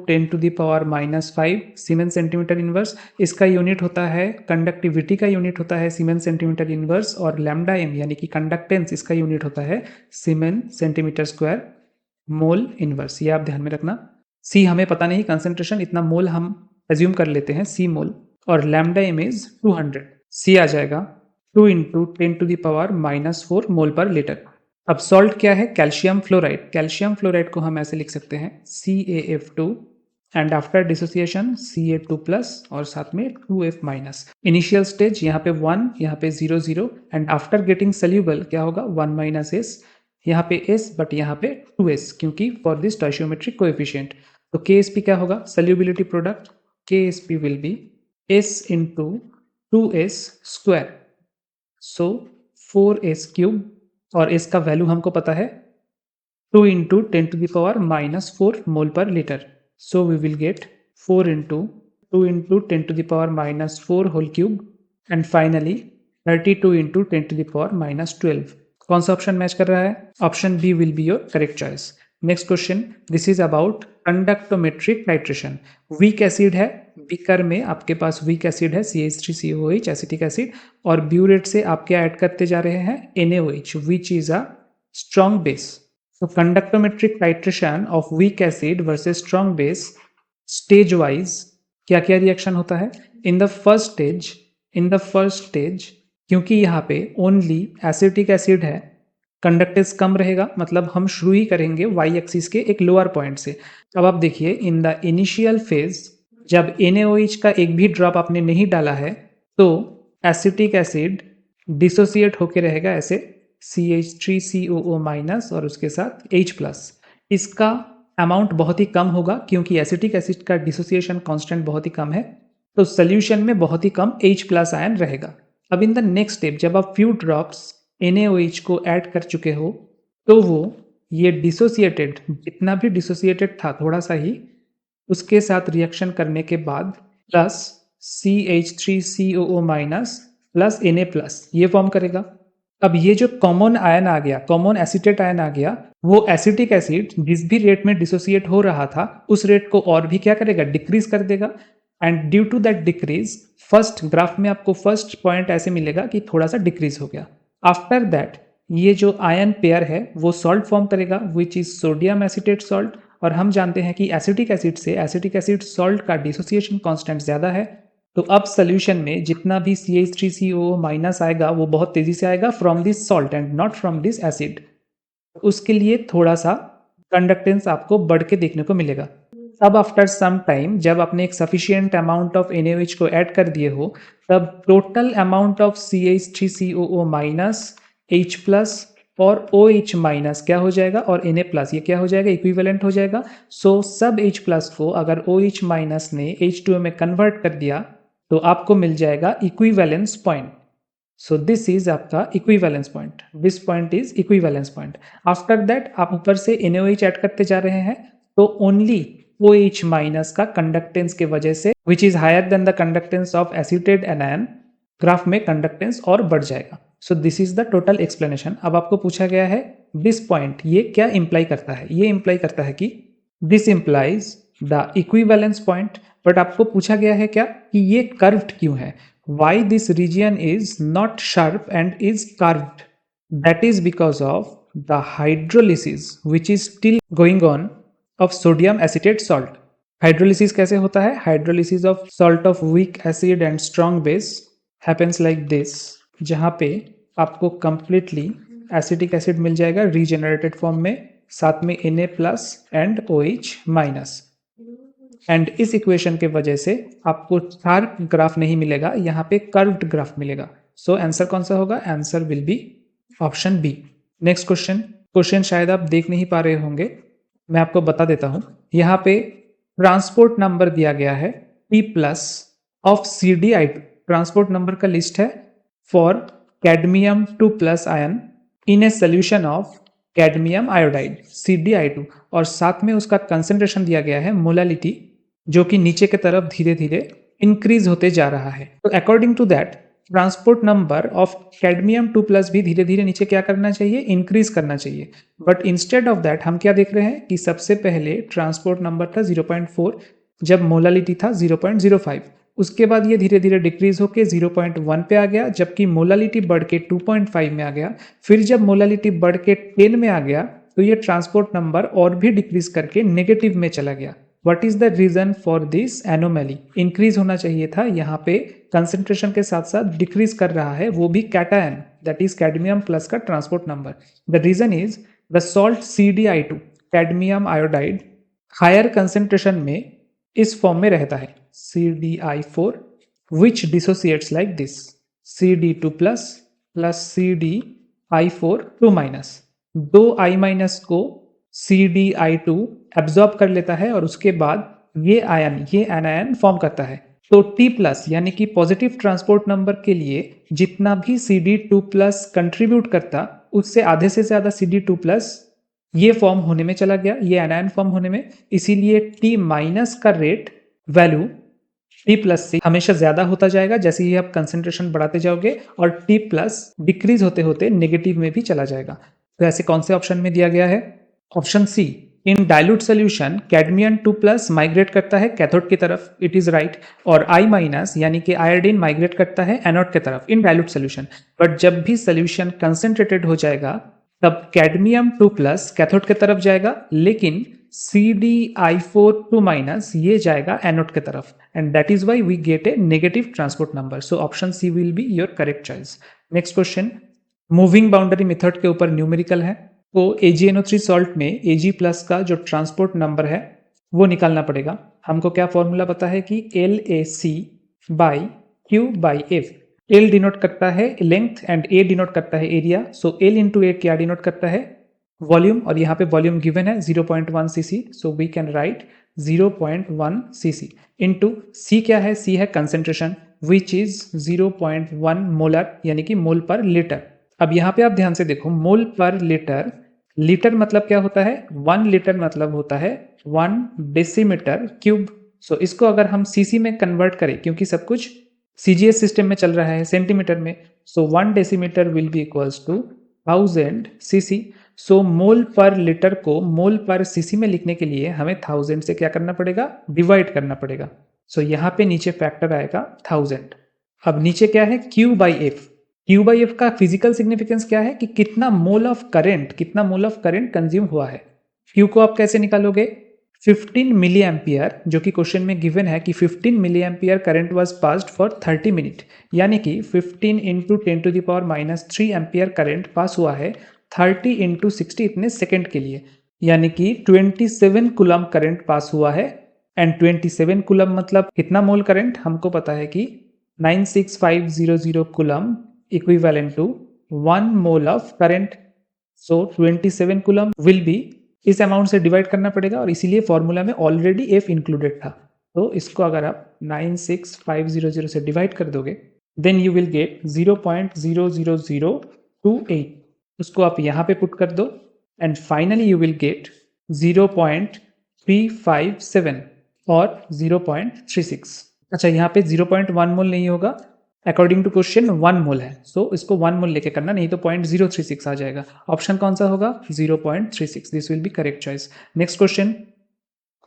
10⁻⁻5 सीमेंस सेंटीमीटर इनवर्स। इसका यूनिट होता है, कंडक्टिविटी का यूनिट होता है सीमेंस सेंटीमीटर इनवर्स, और लैम्डा m यानी कि कंडक्टेंस, इसका यूनिट होता है siemens centimetre square mole inverse. ये आप ध्यान में रखना। C हमें पता नहीं कंसेंट्रेशन, इतना मोल हम एज्यूम कर लेते हैं C मोल, और लैम्डा m इज 200। C आ जाएगा 2 × 10⁻⁻4 मोल पर लीटर। अब सॉल्ट क्या है? Calcium fluoride. कैल्शियम फ्लोराइड को हम ऐसे लिख सकते हैं CaF2 and after dissociation Ca2+ और साथ में 2F-। इनिशियल स्टेज यहाँ पे 1, यहाँ पे 0 0, एंड आफ्टर गेटिंग सोल्यूबल क्या होगा? 1 - S, यहाँ पे S बट यहाँ पे 2S, क्योंकि फॉर दिस स्टोइचियोमेट्रिक कोएफिशिएंट। तो KSP क्या होगा? Solubility product KSP will be S into 2S square, so 4S cube और S का वैल्यू हमको पता है 2 into 10 to the power minus 4 mole per liter. So we will get 4 into 2 into 10 to the power minus 4 whole cube and finally 32 into 10 to the power minus 12. कौन सा ऑप्शन मैच कर रहा है? Option B will be your correct choice. Next question, this is about conductometric titration. Weak acid है, बीकर में आपके पास वीक एसिड है CH3COOH एसिटिक एसिड और ब्यूरेट से आप क्या ऐड करते जा रहे हैं? NaOH which is a strong base. So conductometric titration of weak acid versus strong base stage wise क्या क्या रिएक्शन होता है? In the first stage क्योंकि यहाँ पे ओनली एसिटिक एसिड है, कंडक्टेंस कम रहेगा, मतलब हम शुरू ही करेंगे वाई एक्सिस के एक लोअर पॉइंट से. अब आप देखिए इन द इनिशियल फेज जब NaOH का एक भी ड्रॉप आपने नहीं डाला है तो एसिटिक एसिड डिसोसिएट होके रहेगा ऐसे CH3COO माइनस और उसके साथ H प्लस. इसका अमाउंट बहुत ही कम होगा क्योंकि एसिटिक एसिड का डिसोसिएशन कांस्टेंट बहुत ही कम है, तो सोल्यूशन में बहुत ही कम H प्लस आयन रहेगा. अब इन द नेक्स्ट स्टेप जब आप फ्यू ड्रॉप्स NaOH को ऐड कर चुके हो तो वो ये डिसोसिएटेड जितना भी डिसोसिएटेड था थोड़ा सा ही उसके साथ रिएक्शन करने के बाद plus CH3COO minus plus Na plus ये फॉर्म करेगा. अब ये जो कॉमन आयन आ गया, कॉमन एसिटेट आयन आ गया, वो एसिटिक एसिड जिस भी रेट में डिसोसिएट हो रहा था उस रेट को और भी क्या करेगा? डिक्रीज कर देगा. And due to that decrease first graph में आपको फर्स्ट पॉइंट ऐसे मिलेगा कि थोड़ा सा डिक्रीज हो गया. आफ्टर दैट ये जो आयन पेयर है वो सॉल्ट फॉर्म करेगा which is sodium acetate salt. और हम जानते हैं कि एसिटिक एसिड से एसिटिक एसिड सॉल्ट का डिसोसिएशन कांस्टेंट ज्यादा है, तो अब सोल्यूशन में जितना भी CH3COO माइनस आएगा वो बहुत तेजी से आएगा from this salt and not from this acid. उसके लिए थोड़ा सा कंडक्टेंस आपको बढ़ के देखने को मिलेगा. अब आफ्टर सम टाइम जब आपने एक सफिशिएंट अमाउंट ऑफ NaOH को ऐड कर दिए हो तब total amount of CH3COO minus H plus और OH माइनस क्या हो जाएगा और Na प्लस ये क्या हो जाएगा? इक्विवेलेंट हो जाएगा. सो सब H प्लस को अगर OH माइनस ने H2O में कन्वर्ट कर दिया तो आपको मिल जाएगा equivalence point. So this is आपका equivalence point. This point is equivalence point. After that आप ऊपर से NaOH ऐड करते जा रहे हैं तो ओनली OH माइनस का कंडक्टेंस के वजह से which is higher than the conductance of acetate anion graph में कंडक्टेंस और बढ़ जाएगा. So this is the total explanation. अब आपको पूछा गया है दिस पॉइंट ये क्या इंप्लाई करता है? ये इंप्लाई करता है कि this implies the equivalence point. But आपको पूछा गया है क्या कि ये कर्व्ड क्यों है? Why this region is not sharp and is curved? That is because of the hydrolysis which is still going on of sodium acetate salt. Hydrolysis कैसे होता है? Hydrolysis of salt of weak acid and strong base happens like this, जहां पे आपको कंप्लीटली एसिटिक एसिड मिल जाएगा रीजेनरेटेड फॉर्म में, साथ में Na plus and OH minus. And इस इक्वेशन के वजह से आपको शार्प ग्राफ नहीं मिलेगा, यहाँ पे कर्व्ड ग्राफ मिलेगा. सो आंसर कौन सा होगा? Answer will be option B. Next question शायद आप देख नहीं पा रहे होंगे, मैं आपको बता देता हूं. यहाँ पे ट्रांसपोर्ट नंबर दिया गया है P plus of CdI2. Transport number का लिस्ट है for cadmium 2 plus ion in a solution of cadmium iodide CdI2 और साथ में उसका कंसेंट्रेशन दिया गया है मोलालिटी जो कि नीचे की तरफ धीरे धीरे इंक्रीज होते जा रहा है. तो according to that transport number of cadmium 2 plus भी धीरे धीरे नीचे क्या करना चाहिए? इंक्रीज करना चाहिए. बट इंस्टेड ऑफ दैट हम क्या देख रहे हैं कि सबसे पहले ट्रांसपोर्ट नंबर था 0.4 जब मोलालिटी था 0.05, उसके बाद ये धीरे धीरे डिक्रीज होकर 0.1 पे आ गया, जबकि मोलालिटी बढ़ के 2.5 में आ गया. फिर जब मोलालिटी बढ़ के 10 में आ गया तो ये ट्रांसपोर्ट नंबर और भी डिक्रीज करके नेगेटिव में चला गया. What is the reason for this anomaly? Increase होना चाहिए था, यहाँ पे कंसेंट्रेशन के साथ साथ डिक्रीज कर रहा है, वो भी cation that is cadmium plus का transport number. The reason is the salt CdI2 cadmium iodide higher concentration में इस फॉर्म में रहता है CdI4 which dissociates like this CD2 plus CdI4 2 minus. दो I माइनस को CdI2 एब्जॉर्ब कर लेता है और उसके बाद ये एनायन फॉर्म करता है। तो T प्लस यानी कि पॉजिटिव ट्रांसपोर्ट नंबर के लिए जितना भी CD2 प्लस कंट्रीब्यूट करता, उससे आधे से ज्यादा CD2 प्लस ये फॉर्म होने में चला गया, ये एनायन फॉर्म होने में। इसीलिए T माइनस का रेट वैल्यू T प्लस से हमेशा ज्यादा होता जाएगा जैसे ही आप कंसेंट्रेशन बढ़ाते जाओगे, और T प्लस डिक्रीज होते होते नेगेटिव में भी चला जाएगा। तो ऐसे कौन से ऑप्शन में दिया गया है? Option C, in dilute solution cadmium 2 plus migrate करता है कैथोड की तरफ, इट इज राइट। और I माइनस यानी कि आयोडीन माइग्रेट करता है एनोड की तरफ इन डाइल्यूट सोल्यूशन। बट जब भी सोल्यूशन कंसेंट्रेटेड हो जाएगा तब कैडमियम 2 प्लस कैथोड की तरफ जाएगा, लेकिन CdI4 2 माइनस ये जाएगा एनोड की तरफ, and that is why we get a negative transport number. So option C will be your correct choice. Next question, moving boundary method के ऊपर न्यूमेरिकल है। तो AgNO3 सॉल्ट में Ag प्लस का जो ट्रांसपोर्ट नंबर है वो निकालना पड़ेगा। हमको क्या फॉर्मूला पता है कि LAC by Q by F। L denote करता है लेंथ एंड A डिनोट करता है area. So L into A क्या डिनोट करता है? वॉल्यूम, और यहाँ पे वॉल्यूम गिवन है 0.1 cc। So we can write 0.1 cc into C क्या है? C है कंसेंट्रेशन विच इज 0.1 मोलर यानी कि मोल पर लीटर। अब यहाँ पे आप ध्यान से देखो, मोल पर लीटर, लीटर मतलब क्या होता है? 1 लीटर मतलब होता है 1 डेसीमीटर क्यूब। सो इसको अगर हम सीसी में कन्वर्ट करें, क्योंकि सब कुछ CGS सिस्टम में चल रहा है सेंटीमीटर में, so 1 decimetre will be equals to 1000 cc। सो मोल पर लीटर को मोल पर सीसी में लिखने के लिए हमें 1000 से क्या करना पड़ेगा? डिवाइड करना पड़ेगा। सो यहाँ पे नीचे फैक्टर आएगा 1000। अब नीचे क्या है? Q by F. Q by F का फिजिकल सिग्निफिकेंस क्या है कि कितना मोल ऑफ करंट कंज्यूम हुआ है। Q को आप कैसे निकालोगे? 15 मिली एम्पियर, जो कि क्वेश्चन में गिवन है कि 15 milliampere current was passed for 30 minute, यानी कि 15 इंटू 10⁻³ एम्पियर करंट पास हुआ है 30 इंटू 60 इतने सेकेंड के लिए, यानी कि 27 कूलम करंट पास हुआ है। एंड 27 कूलम मतलब कितना मोल करंट? हमको पता है कि 96500 coulomb equivalent to 1 mole of current. So 27 coulomb will be, इस अमाउंट से डिवाइड करना पड़ेगा, और इसीलिए फॉर्मूला में ऑलरेडी F इंक्लूडेड था। तो इसको अगर आप 96500 से डिवाइड कर दोगे देन यू विल गेट 0.00028। उसको आप यहाँ पे पुट कर दो and finally you will gate 0.357 और 0.36। अच्छा, यहाँ पे 0.1 मोल नहीं होगा, अकॉर्डिंग टू क्वेश्चन 1 मोल है। सो इसको 1 मोल लेके करना, नहीं तो 0.036 आ जाएगा। ऑप्शन कौन सा होगा? 0.36। This will be correct choice. Next question,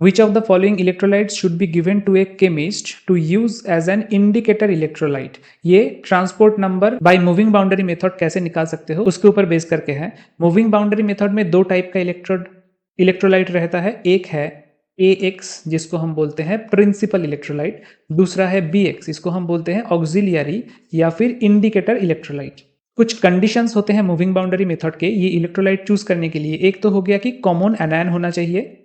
which of the following electrolytes should be given to a chemist to use as an indicator electrolyte? ये transport number by moving boundary method कैसे निकाल सकते हो उसके ऊपर बेस करके है। मूविंग बाउंड्री मेथड में दो टाइप का इलेक्ट्रोलाइट रहता है। एक है AX जिसको हम बोलते हैं प्रिंसिपल इलेक्ट्रोलाइट, दूसरा है BX इसको हम बोलते हैं ऑक्सिलियरी या फिर इंडिकेटर इलेक्ट्रोलाइट। कुछ कंडीशंस होते हैं मूविंग बाउंड्री मेथड के ये इलेक्ट्रोलाइट चूज करने के लिए। एक तो हो गया कि कॉमन एनायन होना चाहिए,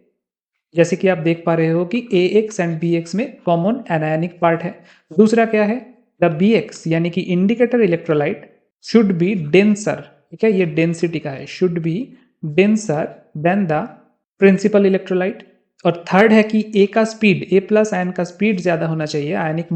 जैसे कि आप देख पा रहे हो कि AX एंड BX में कॉमन एनायनिक पार्ट है। दूसरा क्या है? द BX यानी कि indicator electrolyte should be denser, ठीक है, ये डेंसिटी का है, should be denser than the principal electrolyte. और थर्ड है कि A का स्पीड, A प्लस आयन का स्पीड ज्यादा होना चाहिए, ionic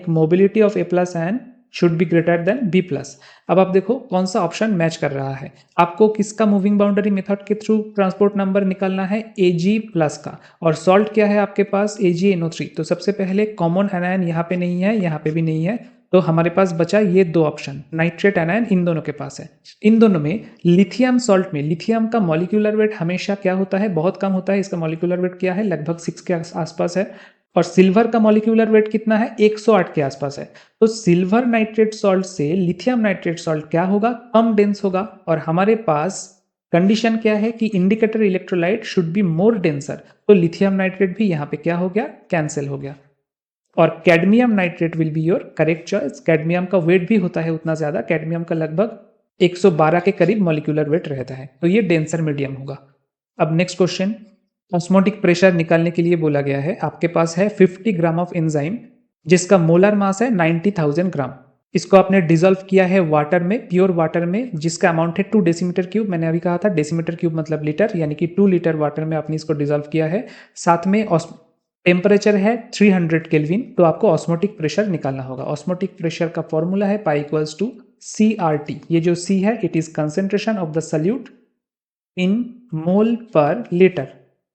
mobility of A plus ion should be greater than B plus. अब आप देखो कौन सा ऑप्शन मैच कर रहा है। आपको किसका मूविंग बाउंड्री मेथड के थ्रू ट्रांसपोर्ट नंबर निकालना है? Ag प्लस का। और सॉल्ट क्या है आपके पास? AgNO3। तो सबसे पहले कॉमन एनायन यहाँ पे नहीं है, यहाँ पे भी नहीं है, तो हमारे पास बचा ये दो ऑप्शन, नाइट्रेट एनायन इन दोनों के पास है। इन दोनों में लिथियम सॉल्ट में लिथियम का मॉलिक्यूलर वेट हमेशा क्या होता है? बहुत कम होता है। इसका मॉलिक्यूलर वेट क्या है? लगभग 6 के आसपास है। और सिल्वर का मॉलिक्यूलर वेट कितना है? 108 के आसपास है। तो सिल्वर नाइट्रेट सॉल्ट से लिथियम नाइट्रेट सॉल्ट क्या होगा? कम डेंस होगा। और हमारे पास कंडीशन क्या है कि indicator electrolyte should be more denser, तो लिथियम नाइट्रेट भी यहाँ पे क्या हो गया? कैंसिल हो गया। और cadmium nitrate will be your correct choice. Cadmium का वेट भी होता है उतना ज्यादा, कैडमियम का लगभग 112 के करीब मॉलिक्यूलर वेट रहता है, तो ये डेंसर मीडियम होगा। अब नेक्स्ट क्वेश्चन, ऑस्मोटिक प्रेशर निकालने के लिए बोला गया है। आपके पास है 50 ग्राम ऑफ एंजाइम जिसका मोलर मास है 90,000 ग्राम। इसको आपने डिजोल्व किया है वाटर में, प्योर वाटर में, जिसका अमाउंट है 2 डेसीमीटर क्यूब। मैंने अभी कहा था डेसीमीटर क्यूब मतलब लीटर, यानी कि 2 लीटर वाटर में आपने इसको डिजोल्व किया है। साथ में टेम्परेचर है 300 केल्विन, तो आपको ऑस्मोटिक प्रेशर निकालना होगा। ऑस्मोटिक प्रेशर का फॉर्मूला है पाई इक्वल्स टू CRT। ये जो C है it is concentration of the solute in mole per litre.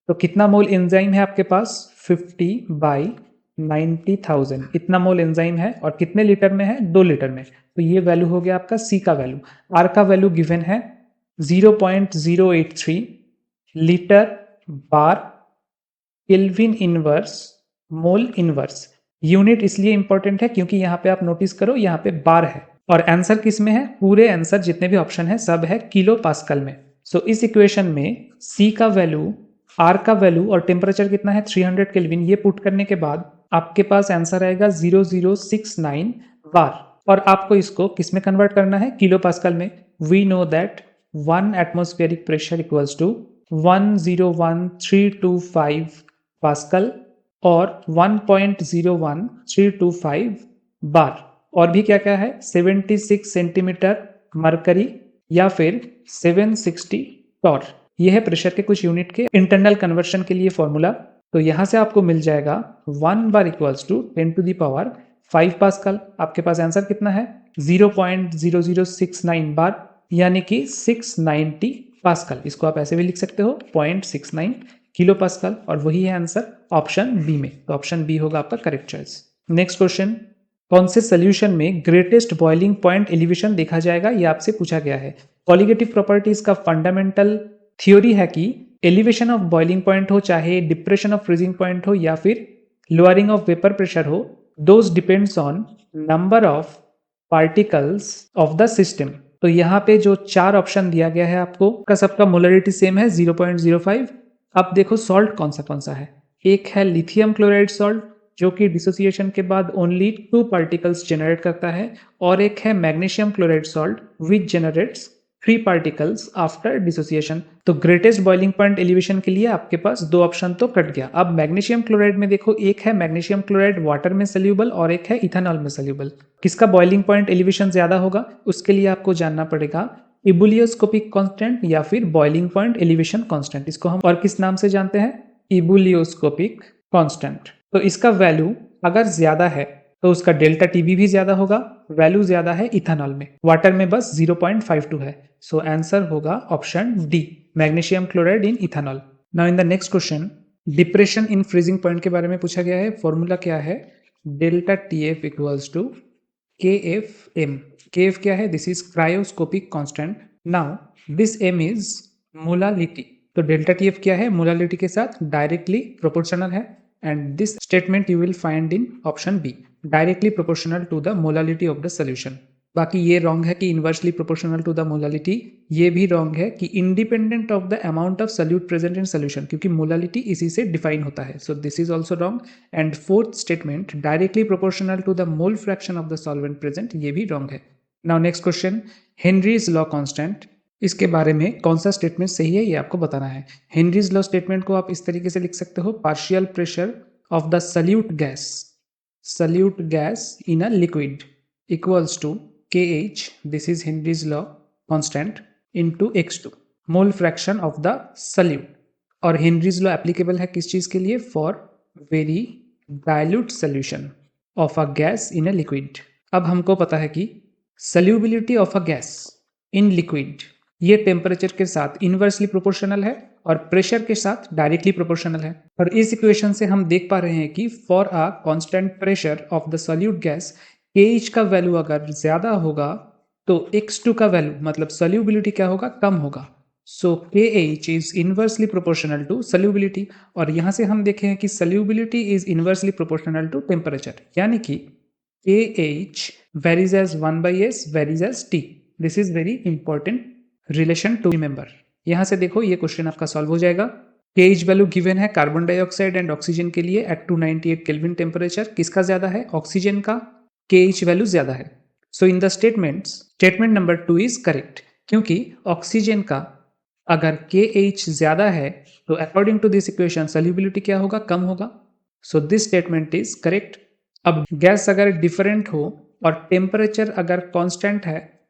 तो कितना मोल एंजाइम है आपके पास? 50/90,000 इतना मोल एंजाइम है, और कितने लीटर में है? 2 लीटर में। तो ये वैल्यू हो गया आपका C का वैल्यू। R का वैल्यू गिवन है 0.083 litre bar kelvin inverse mole inverse. Unit इसलिए इंपॉर्टेंट है क्योंकि यहां पे आप नोटिस करो, यहां पे बार है, और आंसर किस में है? पूरे आंसर जितने भी ऑप्शन है सब है किलो पास्कल में। सो इस इक्वेशन में C का वैल्यू, R का वैल्यू और टेम्परेचर कितना है? 300 केल्विन। ये पुट करने के बाद आपके पास आंसर आएगा 0069 बार, और आपको इसको किस में कन्वर्ट करना है? किलो पास्कल में। We know that 1 atmospheric pressure equals to 101,325 pascal और 1.01325 बार। और भी क्या क्या है? 76 सेंटीमीटर मरकरी या फिर 760 टॉर। यह है प्रेशर के कुछ यूनिट के इंटरनल कन्वर्शन के लिए फॉर्मूला। तो यहां से आपको मिल जाएगा 1 bar equals to 10 to the power 5 pascal. आपके पास आंसर कितना है? 0.0069 बार, यानी कि 690 पास्कल। इसको आप ऐसे भी लिख सकते हो 0.69 किलो पास्कल, और वही है आंसर ऑप्शन बी में। तो ऑप्शन बी होगा आपका करेक्ट चॉइस। नेक्स्ट क्वेश्चन, कौन से सोल्यूशन में ग्रेटेस्ट बॉइलिंग पॉइंट एलिवेशन देखा जाएगा? ये आपसे पूछा गया है। कॉलिगेटिव प्रॉपर्टीज का फंडामेंटल थ्योरी है कि एलिवेशन ऑफ बॉइलिंग पॉइंट हो, चाहे डिप्रेशन ऑफ फ्रीजिंग पॉइंट हो, या फिर लोअरिंग ऑफ वेपर प्रेशर हो, those depends on number of particles of the system. तो यहाँ पे जो 4 ऑप्शन दिया गया है आपको, का सबका मोलरिटी सेम है 0.05। अब देखो सॉल्ट कौन सा है। एक है लिथियम क्लोराइड सॉल्ट, जो कि डिसोसिएशन के बाद ओनली 2 पार्टिकल्स जनरेट करता है, और एक है magnesium chloride salt which generates 3 particles after dissociation. तो ग्रेटेस्ट बॉइलिंग पॉइंट एलिवेशन के लिए आपके पास 2 ऑप्शन तो कट गया। अब मैग्नीशियम क्लोराइड में देखो, एक है मैग्नीशियम क्लोराइड वाटर में सोल्यूबल और एक है इथेनॉल में सोल्यूबल। किसका बॉइलिंग पॉइंट एलिवेशन ज्यादा होगा? उसके लिए आपको जानना पड़ेगा इबुलियोस्कोपिक कांस्टेंट या फिर बॉइलिंग पॉइंट एलिवेशन कांस्टेंट। इसको हम और किस नाम से जानते हैं? इबुलियोस्कोपिक कांस्टेंट। तो इसका वैल्यू अगर ज्यादा है तो उसका डेल्टा टीबी भी ज्यादा होगा। वैल्यू ज्यादा है इथेनॉल में, वाटर में बस 0.52 है। सो आंसर होगा option D, magnesium chloride in ethanol. Now in the next question, depression in freezing point के बारे में पूछा गया है। फॉर्मूला क्या है? Delta TF equals to KFM। KF क्या है? This is cryoscopic constant. Now this M is molality. तो डेल्टा TF क्या है? मोलालिटी के साथ डायरेक्टली प्रोपोर्शनल है, and this statement you will find in option B, directly proportional to the molality of the solution. बाकी ये रॉन्ग है कि inversely proportional to the molality. ये भी रॉन्ग है कि independent of the amount of solute present in solution, क्योंकि मोलालिटी इसी से डिफाइन होता है। So this is also wrong. And fourth statement, directly proportional to the mole fraction of the solvent present, ये भी रॉन्ग है। Now next question, Henry's law constant, इसके बारे में कौन सा स्टेटमेंट सही है ये आपको बताना है। हेनरीज लॉ स्टेटमेंट को आप इस तरीके से लिख सकते हो, partial pressure of the solute gas in a liquid equals to KH, this is Henry's law constant, into X2 mole fraction of the solute. और हेनरीज लॉ एप्लीकेबल है किस चीज के लिए? For very dilute solution of a gas in a liquid. अब हमको पता है कि solubility of a gas in liquid ये टेम्परेचर के साथ इनवर्सली प्रोपोर्शनल है और प्रेशर के साथ डायरेक्टली प्रोपोर्शनल है। और इस इक्वेशन से हम देख पा रहे हैं कि for a constant pressure of the solute gas, KH का वैल्यू अगर ज्यादा होगा तो X2 का वैल्यू मतलब सॉल्यूबिलिटी क्या होगा? कम होगा। So KH is inversely proportional to solubility. और यहां से हम देखें कि solubility is inversely proportional to temperature, यानी कि KH varies as 1/s varies as T। This is very important relation to remember. यहां से देखो ये क्वेश्चन आपका सॉल्व हो जाएगा। KH वैल्यू गिवन है कार्बन डाइऑक्साइड एंड ऑक्सीजन के लिए एट 298 केल्विन टेम्परेचर। किसका ज्यादा है? ऑक्सीजन का KH वैल्यू ज्यादा है। So in the statement number 2 is correct, क्योंकि ऑक्सीजन का अगर KH ज्यादा है तो according to this equation solubility क्या होगा? कम होगा। So this statement is correct. अब गैस अगर डिफरेंट हो और टेम्परेचर अगर कांस्टेंट है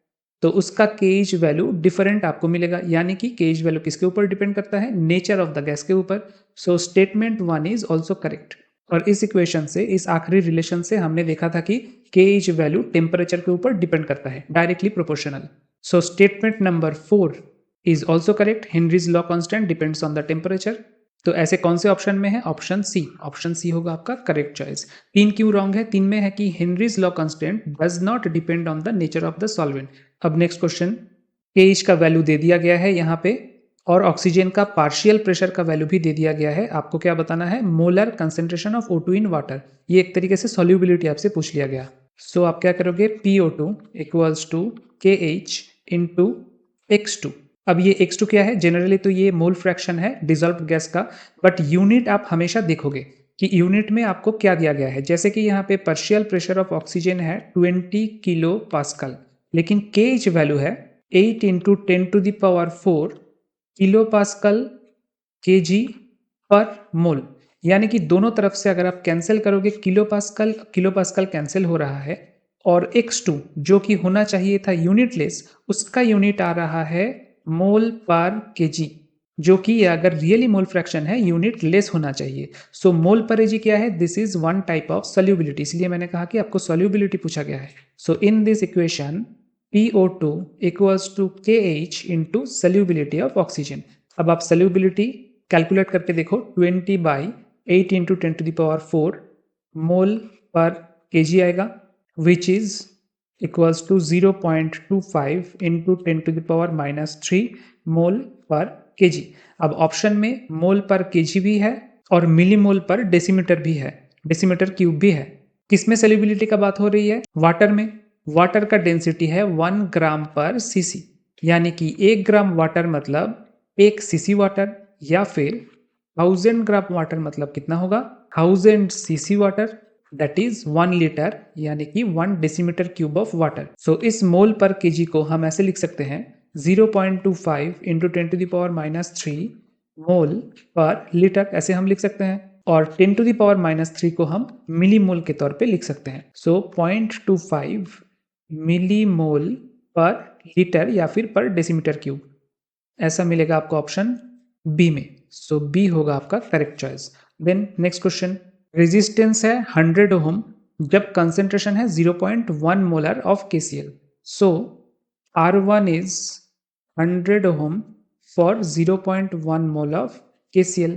तो उसका केज वैल्यू डिफरेंट आपको मिलेगा, यानी कि केज वैल्यू किसके ऊपर डिपेंड करता है, नेचर ऑफ द गैस के ऊपर। सो स्टेटमेंट 1 इज ऑल्सो करेक्ट। और इस इक्वेशन से, इस आखिरी रिलेशन से हमने देखा था कि केज वैल्यू टेम्परेचर के ऊपर डिपेंड करता है, directly proportional. So statement number 4 is also correct. Henrys law constant depends on the temperature. तो ऐसे कौन से ऑप्शन में है, ऑप्शन सी। ऑप्शन सी होगा आपका करेक्ट चॉइस। 3 क्यों रॉन्ग है, 3 में है कि Henrys law constant does not depend on the nature of the solvent. अब नेक्स्ट क्वेश्चन, केज का वैल्यू दे दिया गया है यहाँ पे और ऑक्सीजन का पार्शियल प्रेशर का वैल्यू भी दे दिया गया है। आपको क्या बताना है, molar concentration of O2 in water. ये एक तरीके से सॉल्युबिलिटी आपसे पूछ लिया गया। सो आप क्या करोगे, PO2 equals to KH into X2। अब ये X2 क्या है, जनरली तो ये मोल फ्रैक्शन है डिजॉल्व्ड गैस का, बट यूनिट आप हमेशा देखोगे कि यूनिट में आपको क्या दिया गया है। जैसे कि यहाँ पे पार्शियल प्रेशर ऑफ ऑक्सीजन है 20 किलो पास्कल, लेकिन केज वैल्यू है 8 इंटू 10⁴ किलो पास्कल केजी पर मोल। यानी कि दोनों तरफ से अगर आप कैंसिल करोगे, किलो पास्कल कैंसिल हो रहा है और X2 जो कि होना चाहिए था यूनिटलेस, उसका यूनिट आ रहा है मोल पर केजी, जो कि अगर रियली मोल फ्रैक्शन है यूनिट लेस होना चाहिए। सो मोल पर एजी क्या है, this is one type of solubility, इसलिए मैंने कहा कि आपको सॉल्युबिलिटी पूछा गया है। So in this equation PO2 equals to KH into solubility of oxygen. अब आप सॉल्युबिलिटी कैलकुलेट करके देखो, 20/8 इंटू 10⁴ मोल पर केजी आएगा, which is equals to 0.25 into 10⁻³ mole per kg. अब ऑप्शन में मोल पर केजी भी है और मिलीमोल पर डेसीमीटर भी है, डेसीमीटर क्यूब भी है। किसमें सॉल्युबिलिटी का बात हो रही है, वाटर में। वाटर का डेंसिटी है 1 ग्राम पर सीसी, यानी कि 1 ग्राम वाटर मतलब 1 सीसी वाटर, या फिर 1000 ग्राम वाटर मतलब कितना होगा, 1000 CC water, that is 1 litre, यानी कि 1 डेसीमीटर क्यूब ऑफ वाटर। सो इस मोल पर केजी को हम ऐसे लिख सकते हैं 0.25 इंटू 10⁻³ मोल पर लीटर, ऐसे हम लिख सकते हैं। और 10⁻³ को हम मिलीमोल के तौर पे लिख सकते हैं। सो 0.25 मिलीमोल पर लीटर या फिर पर डेसीमीटर क्यूब, ऐसा मिलेगा आपको ऑप्शन बी में। सो बी होगा आपका correct choice. Then next question, resistance है 100 ओम जब कंसेंट्रेशन है 0.1 molar of KCl। So R1 is 100 ohm for 0.1 mole of KCl।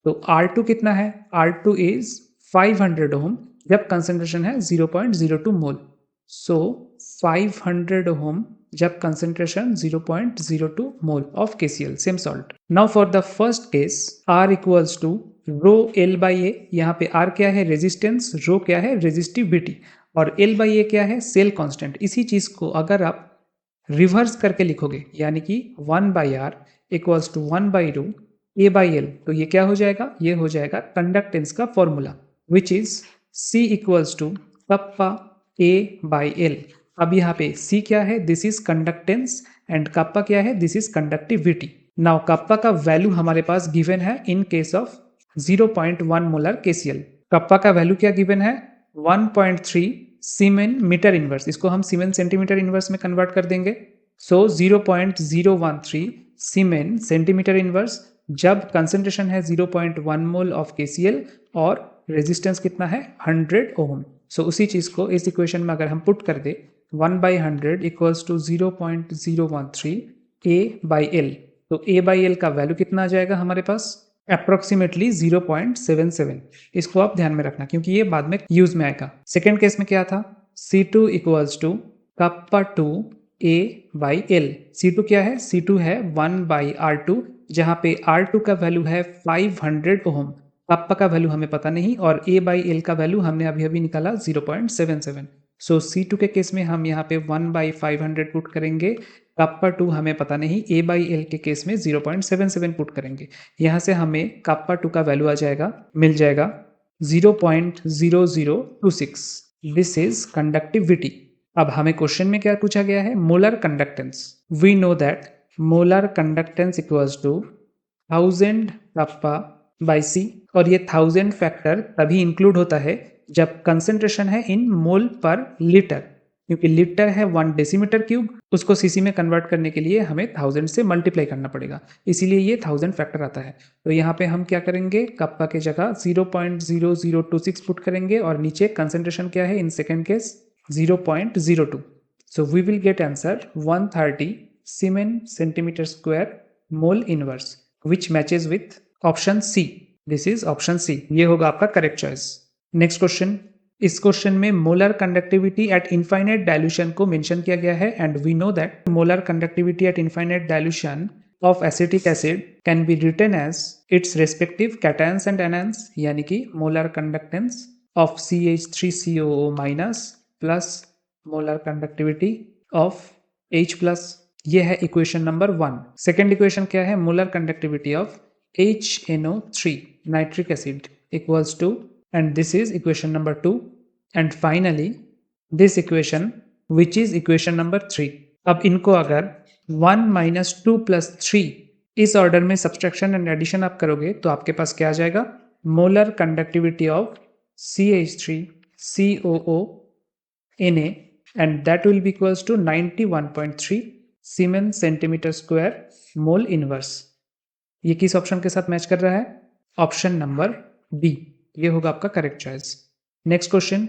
तो R2 कितना है, R2 इज 500 ओम जब कंसेंट्रेशन है 0.02 मोल। सो 500 ओम जब concentration 0.02 mole of KCl, same salt. Now for the first case, R equals to ρL/A। यहाँ पे R क्या है, रेजिस्टेंस, रो क्या है, रेजिस्टिविटी, और L/A क्या है, सेल कांस्टेंट। इसी चीज को अगर आप रिवर्स करके लिखोगे, यानी कि 1/R इक्वल्स टू 1/ρ A/L, तो ये क्या हो जाएगा, ये हो जाएगा कंडक्टेंस का formula, which is C equals to kappa A/L। अब यहाँ पे C क्या है, this is conductance, and kappa क्या है, this is conductivity. Now kappa का वैल्यू हमारे पास गिवन है in case of 0.1 molar KCl। Kappa का वैल्यू क्या गिवन है, 1.3 सीमेन मीटर इनवर्स, इसको हम सीमेन सेंटीमीटर इनवर्स में कन्वर्ट कर देंगे। सो 0.013 सीमेन सेंटीमीटर इनवर्स जब कंसेंट्रेशन है 0.1 मोल ऑफ KCl और रेजिस्टेंस कितना है 100 ओम। सो उसी चीज को इस इक्वेशन में अगर हम पुट कर दे, 1/100 इक्वल्स टू 0.013 A/L, तो A/L का वैल्यू कितना आ जाएगा हमारे पास, अप्रोक्सीमेटली 0.77। इसको आप ध्यान में रखना क्योंकि ये बाद में यूज में आएगा। सेकेंड केस में क्या था, C2 equals to kappa 2 A/L। C2 क्या है, C2 है 1/R2, जहां पे R2 का वैल्यू है 500 ओम, कप्पा का वैल्यू हमें पता नहीं, और A/L का वैल्यू हमने अभी अभी निकाला 0.77। सो C2 के केस में हम यहाँ पे 1/500 पुट करेंगे, कप्पा 2 हमें पता नहीं, A/L के केस में 0.77 पुट करेंगे। यहाँ से हमें कप्पा 2 का वैल्यू आ जाएगा, मिल जाएगा 0.0026। This is conductivity. अब हमें क्वेश्चन में क्या पूछा गया है, molar conductance. We know that molar conductance equals to 1000 kappa by C, और ये 1000 फैक्टर तभी इंक्लूड होता है जब कंसेंट्रेशन है इन मोल पर लीटर, क्योंकि लीटर है 1 डेसीमीटर क्यूब, उसको सीसी में कन्वर्ट करने के लिए हमें 1000 से मल्टीप्लाई करना पड़ेगा, इसीलिए ये 1000 फैक्टर आता है। तो यहाँ पे हम क्या करेंगे, कप्पा के जगह 0.0026 पुट करेंगे और नीचे कंसेंट्रेशन क्या है in second case 0.02। So we will get answer 130 Siemens centimeter square mole inverse, which matches with option C. This is option C. ये होगा आपका करेक्ट चॉइस। नेक्स्ट क्वेश्चन, इस क्वेश्चन में molar conductivity at infinite dilution को मेंशन किया गया है and we know that molar conductivity at infinite dilution of acetic acid can be written as its respective cations and anions, यानी कि molar conductance of CH3COO minus plus molar conductivity of H plus। ये है इक्वेशन नंबर 1। सेकेंड इक्वेशन क्या है, molar conductivity of HNO3 nitric acid equals to, and this is equation number 2, and finally this equation which is equation number 3। अब इनको अगर 1 माइनस 2 प्लस 3 इस ऑर्डर में सब्सट्रैक्शन एंड एडिशन आप करोगे तो आपके पास क्या आ जाएगा, molar conductivity of CH3COO Na and that will be equals to 91.3 Siemens centimeter square mole inverse। ये किस ऑप्शन के साथ मैच कर रहा है, ऑप्शन नंबर बी, ये होगा आपका correct choice. Next question,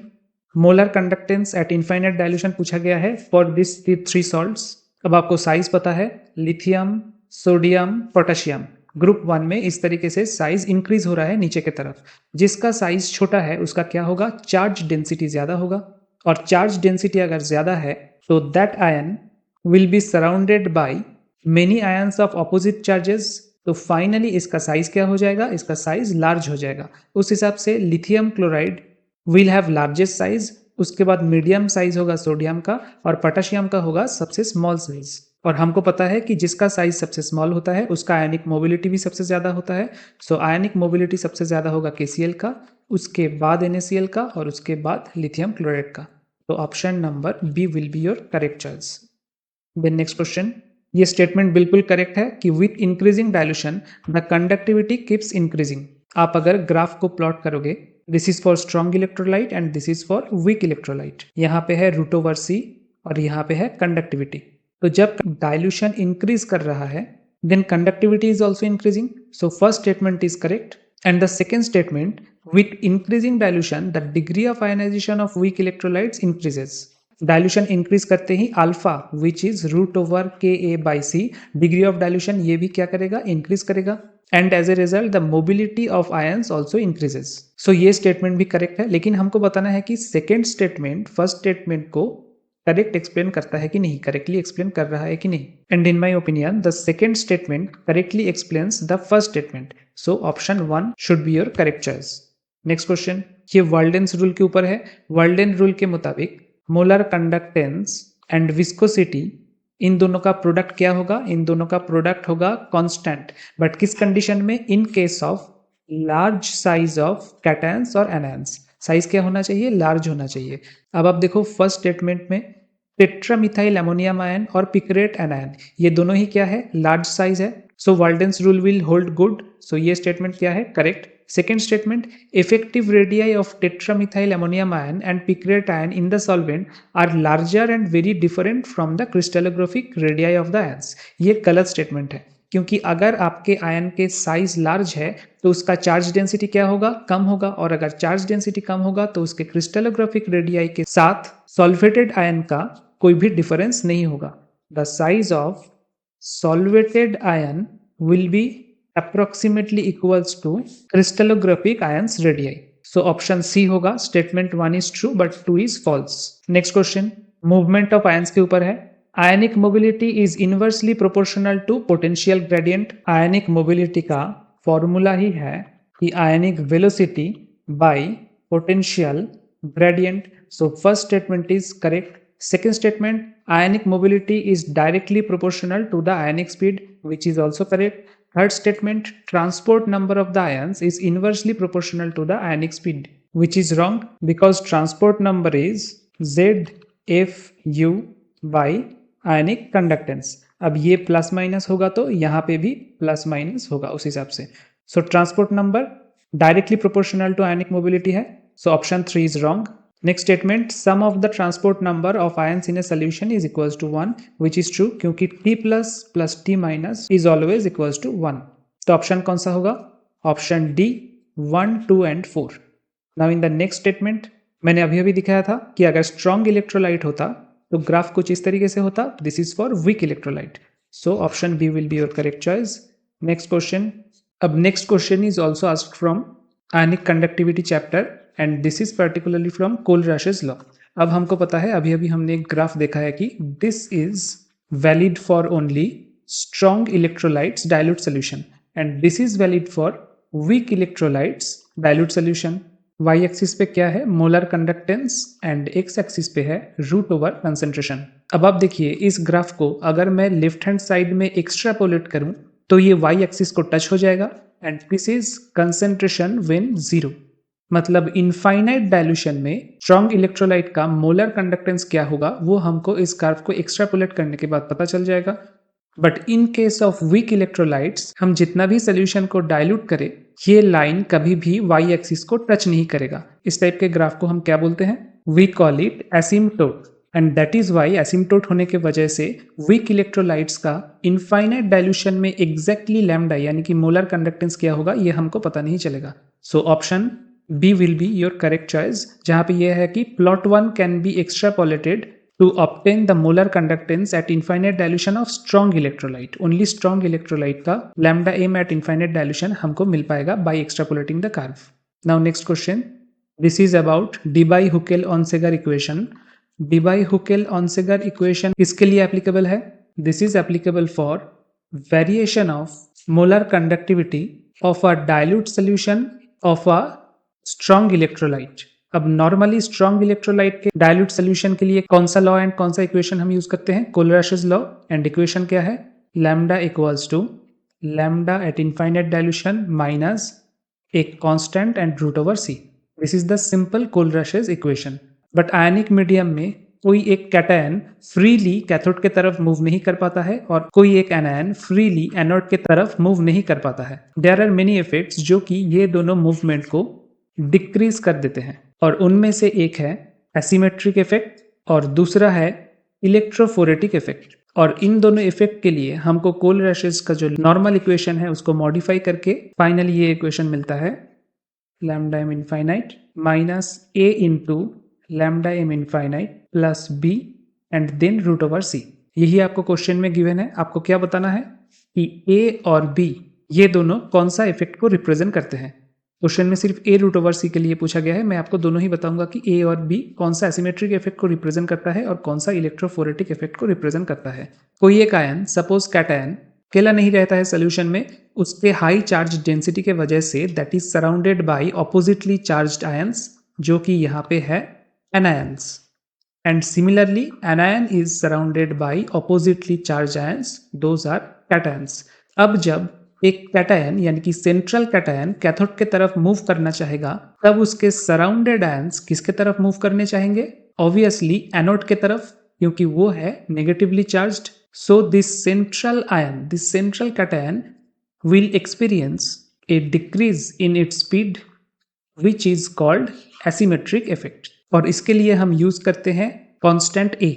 molar conductance eight infinite dilution पूछा गया है फॉर दिस 3 सॉल्ट्स। अब आपको साइज पता है, लिथियम, सोडियम, पोटेशियम। ग्रुप 1 में इस तरीके से साइज इंक्रीज हो रहा है नीचे की तरफ, जिसका साइज छोटा है उसका क्या होगा, चार्ज डेंसिटी ज्यादा होगा, और चार्ज डेंसिटी अगर ज्यादा है तो that ion will be surrounded by many ions of opposite charges. तो फाइनली इसका साइज क्या हो जाएगा, इसका साइज लार्ज हो जाएगा। उस हिसाब से lithium chloride will have largest size, उसके बाद मीडियम साइज होगा सोडियम का, और पोटेशियम का होगा सबसे स्मॉल साइज। और हमको पता है कि जिसका साइज सबसे स्मॉल होता है उसका आयनिक मोबिलिटी भी सबसे ज्यादा होता है। सो आयनिक मोबिलिटी सबसे ज्यादा होगा KCl का, उसके बाद NaCl का, और उसके बाद लिथियम क्लोराइड का। तो option number B will be your correct choice. Then next question, ये स्टेटमेंट बिल्कुल करेक्ट है कि with increasing dilution the conductivity keeps increasing. आप अगर ग्राफ को प्लॉट करोगे, this is for strong electrolyte and this is for weak electrolyte. यहाँ पे है √/c और यहाँ पे है कंडक्टिविटी। तो जब डाइल्यूशन इंक्रीज कर रहा है then conductivity is also increasing. So first statement is correct, and the second statement, with increasing dilution the degree of ionization of weak electrolytes increases। Dilution increase करते ही alpha which is √/Ka/c degree of dilution ये भी क्या करेगा, इंक्रीज करेगा, and as a result the mobility of ions also increases. So ये स्टेटमेंट भी करेक्ट है, लेकिन हमको बताना है कि सेकेंड स्टेटमेंट फर्स्ट स्टेटमेंट को करेक्ट एक्सप्लेन करता है कि नहीं, करेक्टली एक्सप्लेन कर रहा है कि नहीं। And in my opinion the second statement correctly explains the first statement. So option 1 should be your correct choice. Next question, ये वर्ल्डेन्स रूल के ऊपर है। वर्ल्डेन रूल के मुताबिक मोलर कंडक्टेंस एंड विस्कोसिटी, इन दोनों का प्रोडक्ट क्या होगा, इन दोनों का प्रोडक्ट होगा कांस्टेंट, बट किस कंडीशन में, इन case of large size of cations और एनायंस। साइज क्या होना चाहिए, लार्ज होना चाहिए। अब आप देखो फर्स्ट स्टेटमेंट में टेट्रामिथाइल अमोनियम आयन और पिक्रेट एनायन ये दोनों ही क्या है, लार्ज साइज है। सो वर्ल्डेन्स रूल विल होल्ड गुड। सो ये स्टेटमेंट क्या है, correct. Second statement, effective radii of tetramethyl ammonium ion and picrate ion in the solvent are larger and very different from the crystallographic radii of the ions। ये गलत स्टेटमेंट है, क्योंकि अगर आपके आयन के साइज लार्ज है तो उसका चार्ज डेंसिटी क्या होगा, कम होगा, और अगर चार्ज डेंसिटी कम होगा तो उसके क्रिस्टलोग्राफिक रेडियाई के साथ सॉल्वेटेड आयन का कोई भी डिफरेंस नहीं होगा। The size of solvated ion will be approximately equals to crystallographic ions radii। So option C होगा, statement 1 is true but 2 is false। Next question, movement of ions के ऊपर है। Ionic mobility is inversely proportional to potential gradient। Ionic mobility का फॉर्मूला ही है कि ionic velocity by potential gradient। So first statement is correct। Second statement, ionic mobility is directly proportional to the ionic speed, which is also correct। Third statement, transport number of the ions is inversely proportional to the ionic speed, which is wrong because transport number is ZFU by ionic conductance। अब ये प्लस माइनस होगा तो यहाँ पे भी प्लस माइनस होगा उस हिसाब से। So transport number directly proportional to ionic mobility है, So option 3 is wrong. Next statement, sum of the transport number of ions in a solution is equals to 1, which is true क्योंकि T plus T minus is always equals to 1. तो ऑप्शन कौन सा होगा? Option D 1, 2 and 4. Now in the next statement, मैंने अभी अभी दिखाया था कि अगर स्ट्रॉन्ग इलेक्ट्रोलाइट होता तो ग्राफ कुछ इस तरीके से होता. This is for weak electrolyte. So option B will be your correct choice. Next question. अब next question is also asked from ionic conductivity chapter and this is particularly from Kohlrausch's law. अब हमको पता है, अभी अभी हमने एक ग्राफ देखा है कि this is valid for only strong electrolytes dilute solution and this is valid for weak electrolytes dilute solution. Y axis पे क्या है? Molar conductance and X axis पे है रूट ओवर कंसेंट्रेशन. अब आप देखिए इस ग्राफ को अगर मैं लेफ्ट हैंड साइड में एक्स्ट्रापोलेट करूं तो ये वाई एक्सिस को टच हो जाएगा and this is concentration when 0. मतलब इनफाइनाइट डाइल्यूशन में स्ट्रॉन्ग इलेक्ट्रोलाइट का मोलर कंडक्टेंस क्या होगा वो हमको इस ग्राफ को एक्स्ट्रापोलेट करने के बाद पता चल जाएगा. But in case of weak electrolytes हम जितना भी सोल्यूशन को डाइल्यूट करें ये लाइन कभी भी वाई एक्सिस को टच नहीं करेगा. इस टाइप के ग्राफ को हम क्या बोलते हैं? We call it asymptote and that is why asymptote होने की वजह से वीक इलेक्ट्रोलाइट्स का इनफाइनाइट डाइल्यूशन में एग्जैक्टली लैम्डा यानी कि मोलर कंडक्टेंस क्या होगा ये हमको पता नहीं चलेगा. So option B will be your correct choice, जहां पे यह है कि plot 1 can be extrapolated to obtain the molar conductance at infinite dilution of strong electrolyte. Only strong electrolyte का lambda m at infinite dilution हमको मिल पाएगा by extrapolating the curve. Now next question. This is about Debye-Huckel-Onsager equation. Debye-Huckel-Onsager equation किसके लिए applicable है? This is applicable for variation of molar conductivity of a dilute solution of a strong electrolyte. अब नॉर्मली स्ट्रॉन्ग इलेक्ट्रोलाइट के डाइल्यूट सोल्यूशन के लिए कौन सा लॉ एंड कौन सा इक्वेशन हम यूज करते हैं? कोलराशेस लॉ. एंड इक्वेशन क्या है? Lambda equals to lambda at infinite dilution minus एक constant and root over C. This is the simple Kohlrausch's equation. But ionic medium में कोई एक कैटायन फ्रीली कैथोड के तरफ मूव नहीं कर पाता है और कोई एक एनायन फ्रीली एनोड के तरफ मूव नहीं कर पाता है. देयर आर मेनी इफेक्ट्स जो कि ये दोनों मूवमेंट को डिक्रीज कर देते हैं और उनमें से एक है एसिमेट्रिक इफेक्ट और दूसरा है इलेक्ट्रोफोरेटिक इफेक्ट. और इन दोनों इफेक्ट के लिए हमको कोलराशेस का जो नॉर्मल इक्वेशन है उसको मॉडिफाई करके फाइनली ये इक्वेशन मिलता है lambda M infinite minus A into lambda M infinite plus B and then root over C. यही आपको क्वेश्चन में गिवन है. आपको क्या बताना है कि ए और बी ये दोनों कौन सा इफेक्ट को रिप्रेजेंट करते हैं. क्वेश्चन में सिर्फ ए रूट ओवर सी के लिए पूछा गया है. मैं आपको दोनों ही बताऊंगा कि ए और बी कौन सा एसिमेट्रिक इफेक्ट को रिप्रेजेंट करता है और कौन सा इलेक्ट्रोफोरेटिक इफेक्ट को रिप्रेजेंट करता है. कोई एक आयन सपोज कैटायन अकेला नहीं रहता है सोल्यूशन में, उसके हाई चार्ज डेंसिटी के वजह से that is surrounded by oppositely charged ions जो कि यहाँ पे है anions. And similarly anion is surrounded by oppositely charge ions, those are cations. अब जब एक कैटायन यानी कि सेंट्रल कैटायन कैथोड के तरफ मूव करना चाहेगा तब उसके सराउंडेड आयंस किसके तरफ मूव करने चाहेंगे? ऑब्वियसली एनोड के तरफ, क्योंकि वो है negatively charged. So this central cation will experience a decrease in its speed which is called asymmetric effect. और इसके लिए हम यूज करते हैं constant A.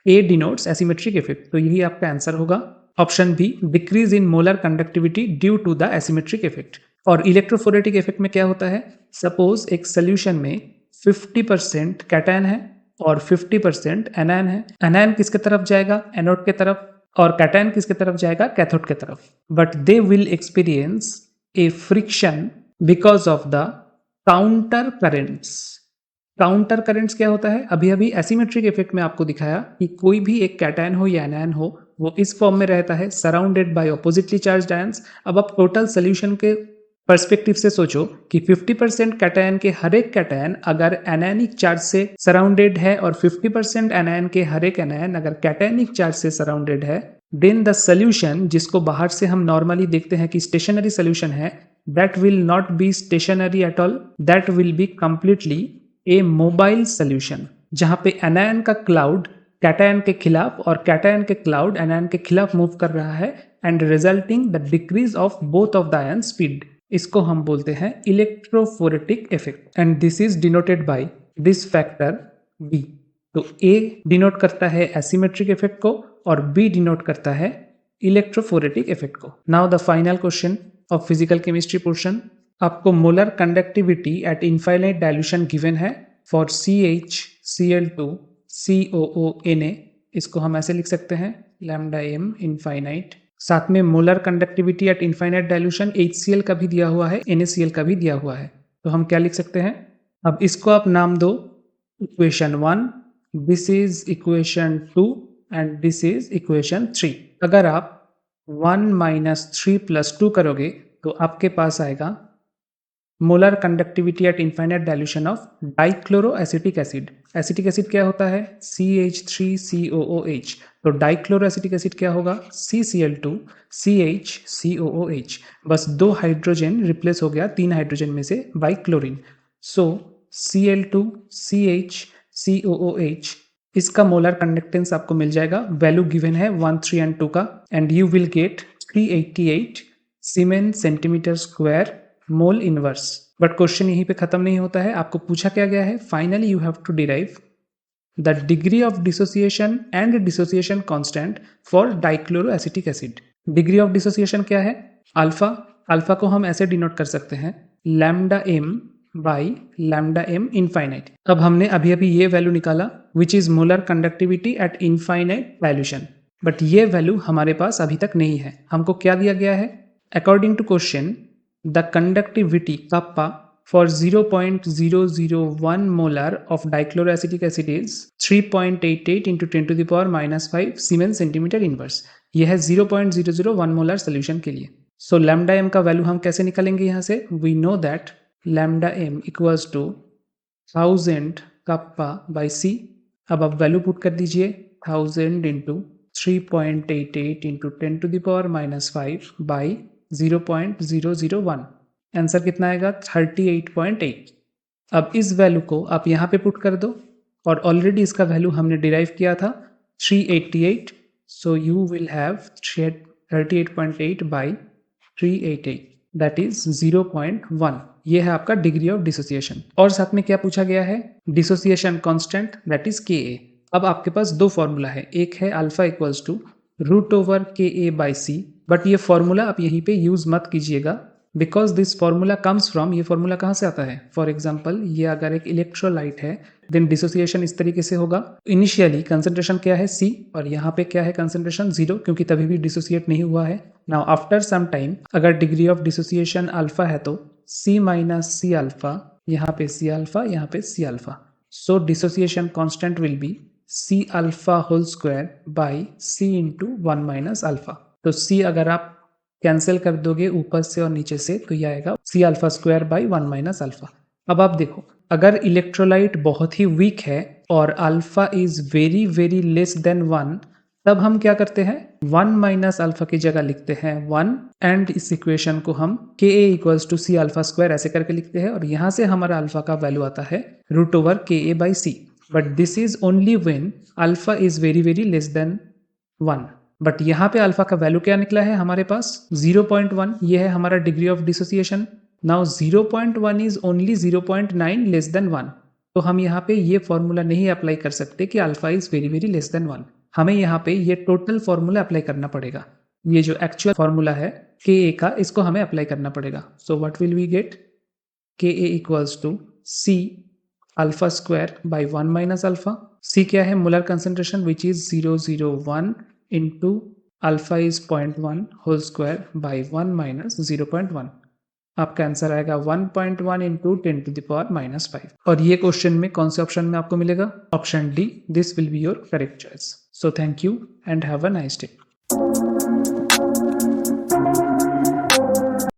A denotes asymmetric effect. तो यही आपका आंसर होगा. Option B decrease in molar conductivity due to the asymmetric effect. और इलेक्ट्रोफोरेटिक इफेक्ट में क्या होता है? सपोज एक सोल्यूशन में 50% कैटायन है और 50% एनायन है. एनायन किसके तरफ जाएगा? एनोड के तरफ. और कैटायन किसके तरफ जाएगा? कैथोड के तरफ. But they will experience A friction because of the counter currents. Counter currents क्या होता है? अभी अभी एसिमेट्रिक इफेक्ट में आपको दिखाया कि कोई भी एक कैटायन हो या एनायन हो वो इस फॉर्म में रहता है surrounded by oppositely charged ions. अब आप टोटल सोल्यूशन के पर्सपेक्टिव से सोचो कि 50% कैटायन के हर एक कैटायन अगर एनायनिक चार्ज से सराउंडेड है और 50% एनायन के हर एक एनायन अगर कैटायनिक चार्ज से सराउंडेड है, देन द सोल्यूशन जिसको बाहर से हम नॉर्मली देखते हैं कि स्टेशनरी सोल्यूशन है, that will not be stationary at all, that will be completely a mobile solution जहां पे एनायन का क्लाउड कैटायन के खिलाफ और कैटायन के क्लाउड एनायन के खिलाफ मूव कर रहा है and resulting the decrease of both of the ion speed. इसको हम बोलते हैं electrophoretic effect and this is denoted by this factor B. तो ए डिनोट करता है एसिमेट्रिक इफेक्ट को और बी डिनोट करता है इलेक्ट्रोफोरेटिक इफेक्ट को। Now the final question of physical chemistry portion, आपको molar conductivity at infinite dilution given है for CH Cl2 COO Na। इसको हम ऐसे लिख सकते हैं लैम्डा m इनफाइनाइट, साथ में molar conductivity at infinite dilution HCl का भी दिया हुआ है, NaCl का भी दिया हुआ है। तो हम क्या लिख सकते हैं, अब इसको आप नाम दो equation 1, this is equation 2 and this is equation 3। अगर आप 1 - 3 + 2 करोगे तो आपके पास आएगा molar conductivity at infinite dilution of dichloroacetic acid. Acetic acid क्या होता है, CH3COOH। तो डाइक्लोरोएसिटिक एसिड क्या होगा, CCl2 CHCOOH। बस 2 हाइड्रोजन रिप्लेस हो गया 3 हाइड्रोजन में से by chlorine. So Cl2 CHCOOH, इसका मोलर कंडक्टेंस आपको मिल जाएगा, वैल्यू गिवन है 1, 3 एंड 2 का, and you will get 388 siemens centimetre square mole inverse. But question यहीं पे खत्म नहीं होता है, आपको पूछा क्या गया है, finally you have to derive the degree of dissociation and dissociation constant for dichloroacetic acid. Degree of dissociation क्या है, अल्फा। अल्फा को हम ऐसे डिनोट कर सकते हैं lambda m by lambda m infinite. अब हमने अभी अभी ये वैल्यू निकाला which is molar conductivity at infinite dilution, but ये वैल्यू हमारे पास अभी तक नहीं है। हमको क्या दिया गया है, according to question the conductivity kappa for 0.001 molar of dichloroacetic acid is 3.88 into 10 to the power -5 Siemens centimeter inverse। यह है 0.001 मोलर सोल्यूशन के लिए। सो लैम्डा m का वैल्यू हम कैसे निकालेंगे यहाँ से, we know that lambda m equals to 1000 kappa by c। अब आप वैल्यू पुट कर दीजिए 1000 into 3.88 into 10 to the power -5 by 0.001, answer कितना आएगा 38.8। अब इस वैल्यू को आप यहाँ पे पुट कर दो और ऑलरेडी इसका वैल्यू हमने डिराइव किया था 388, so you will have 38.8 by 388 that is 0.1। ये है आपका डिग्री ऑफ डिसोसिएशन। और साथ में क्या पूछा गया है, dissociation constant that is Ka। अब आपके पास दो फॉर्मूला है, एक है alpha equals to √Ka/c, but ये फॉर्मूला आप यहीं पे यूज मत कीजिएगा because this formula comes from, ये फॉर्मूला कहाँ से आता है, फॉर एग्जाम्पल ये अगर एक इलेक्ट्रोलाइट है देन डिसोसिएशन इस तरीके से होगा, इनिशियली कंसंट्रेशन क्या है C और यहाँ पे क्या है कंसंट्रेशन 0, क्योंकि तभी भी डिसोसिएट नहीं हुआ है। नाउ आफ्टर सम टाइम अगर डिग्री ऑफ डिसोसिएशन अल्फा है तो C - C अल्फा, यहाँ पे C अल्फा, यहाँ पे C alpha. So dissociation constant will be C alpha whole square by C into 1 - alpha. तो C अगर आप कैंसिल कर दोगे ऊपर से और नीचे से तो ये आएगा C alpha square by 1 - alpha. अब आप देखो अगर इलेक्ट्रोलाइट बहुत ही वीक है और alpha is very very less than 1, तब हम क्या करते हैं 1 - अल्फा की जगह लिखते हैं 1 एंड इस इक्वेशन को हम Ka equals to C alpha square ऐसे करके लिखते हैं और यहाँ से हमारा अल्फा का वैल्यू आता है √Ka/c। But this is only when alpha is very very less than 1। But यहाँ पे अल्फा का वैल्यू क्या निकला है हमारे पास 0.1, ये है हमारा degree of dissociation. Now 0.1 is only 0.9 less than 1, तो हम यहाँ पे ये फॉर्मूला नहीं अप्लाई कर सकते कि alpha is very very less than 1। हमें यहाँ पे ये टोटल फॉर्मूला अप्लाई करना पड़ेगा, ये जो एक्चुअल फॉर्मूला है Ka का, इसको हमें अप्लाई करना पड़ेगा। So what will we get, Ka equals to C alpha square by 1 - alpha. C क्या है, molar concentration which is 001 into alpha is 0.1 whole square by 1 - 0.1। आपका आंसर आएगा 1.1 इंटू 10 to the power -5। और ये क्वेश्चन में कौन से ऑप्शन में आपको मिलेगा, option D, this will be your correct choice. So thank you and have a nice day.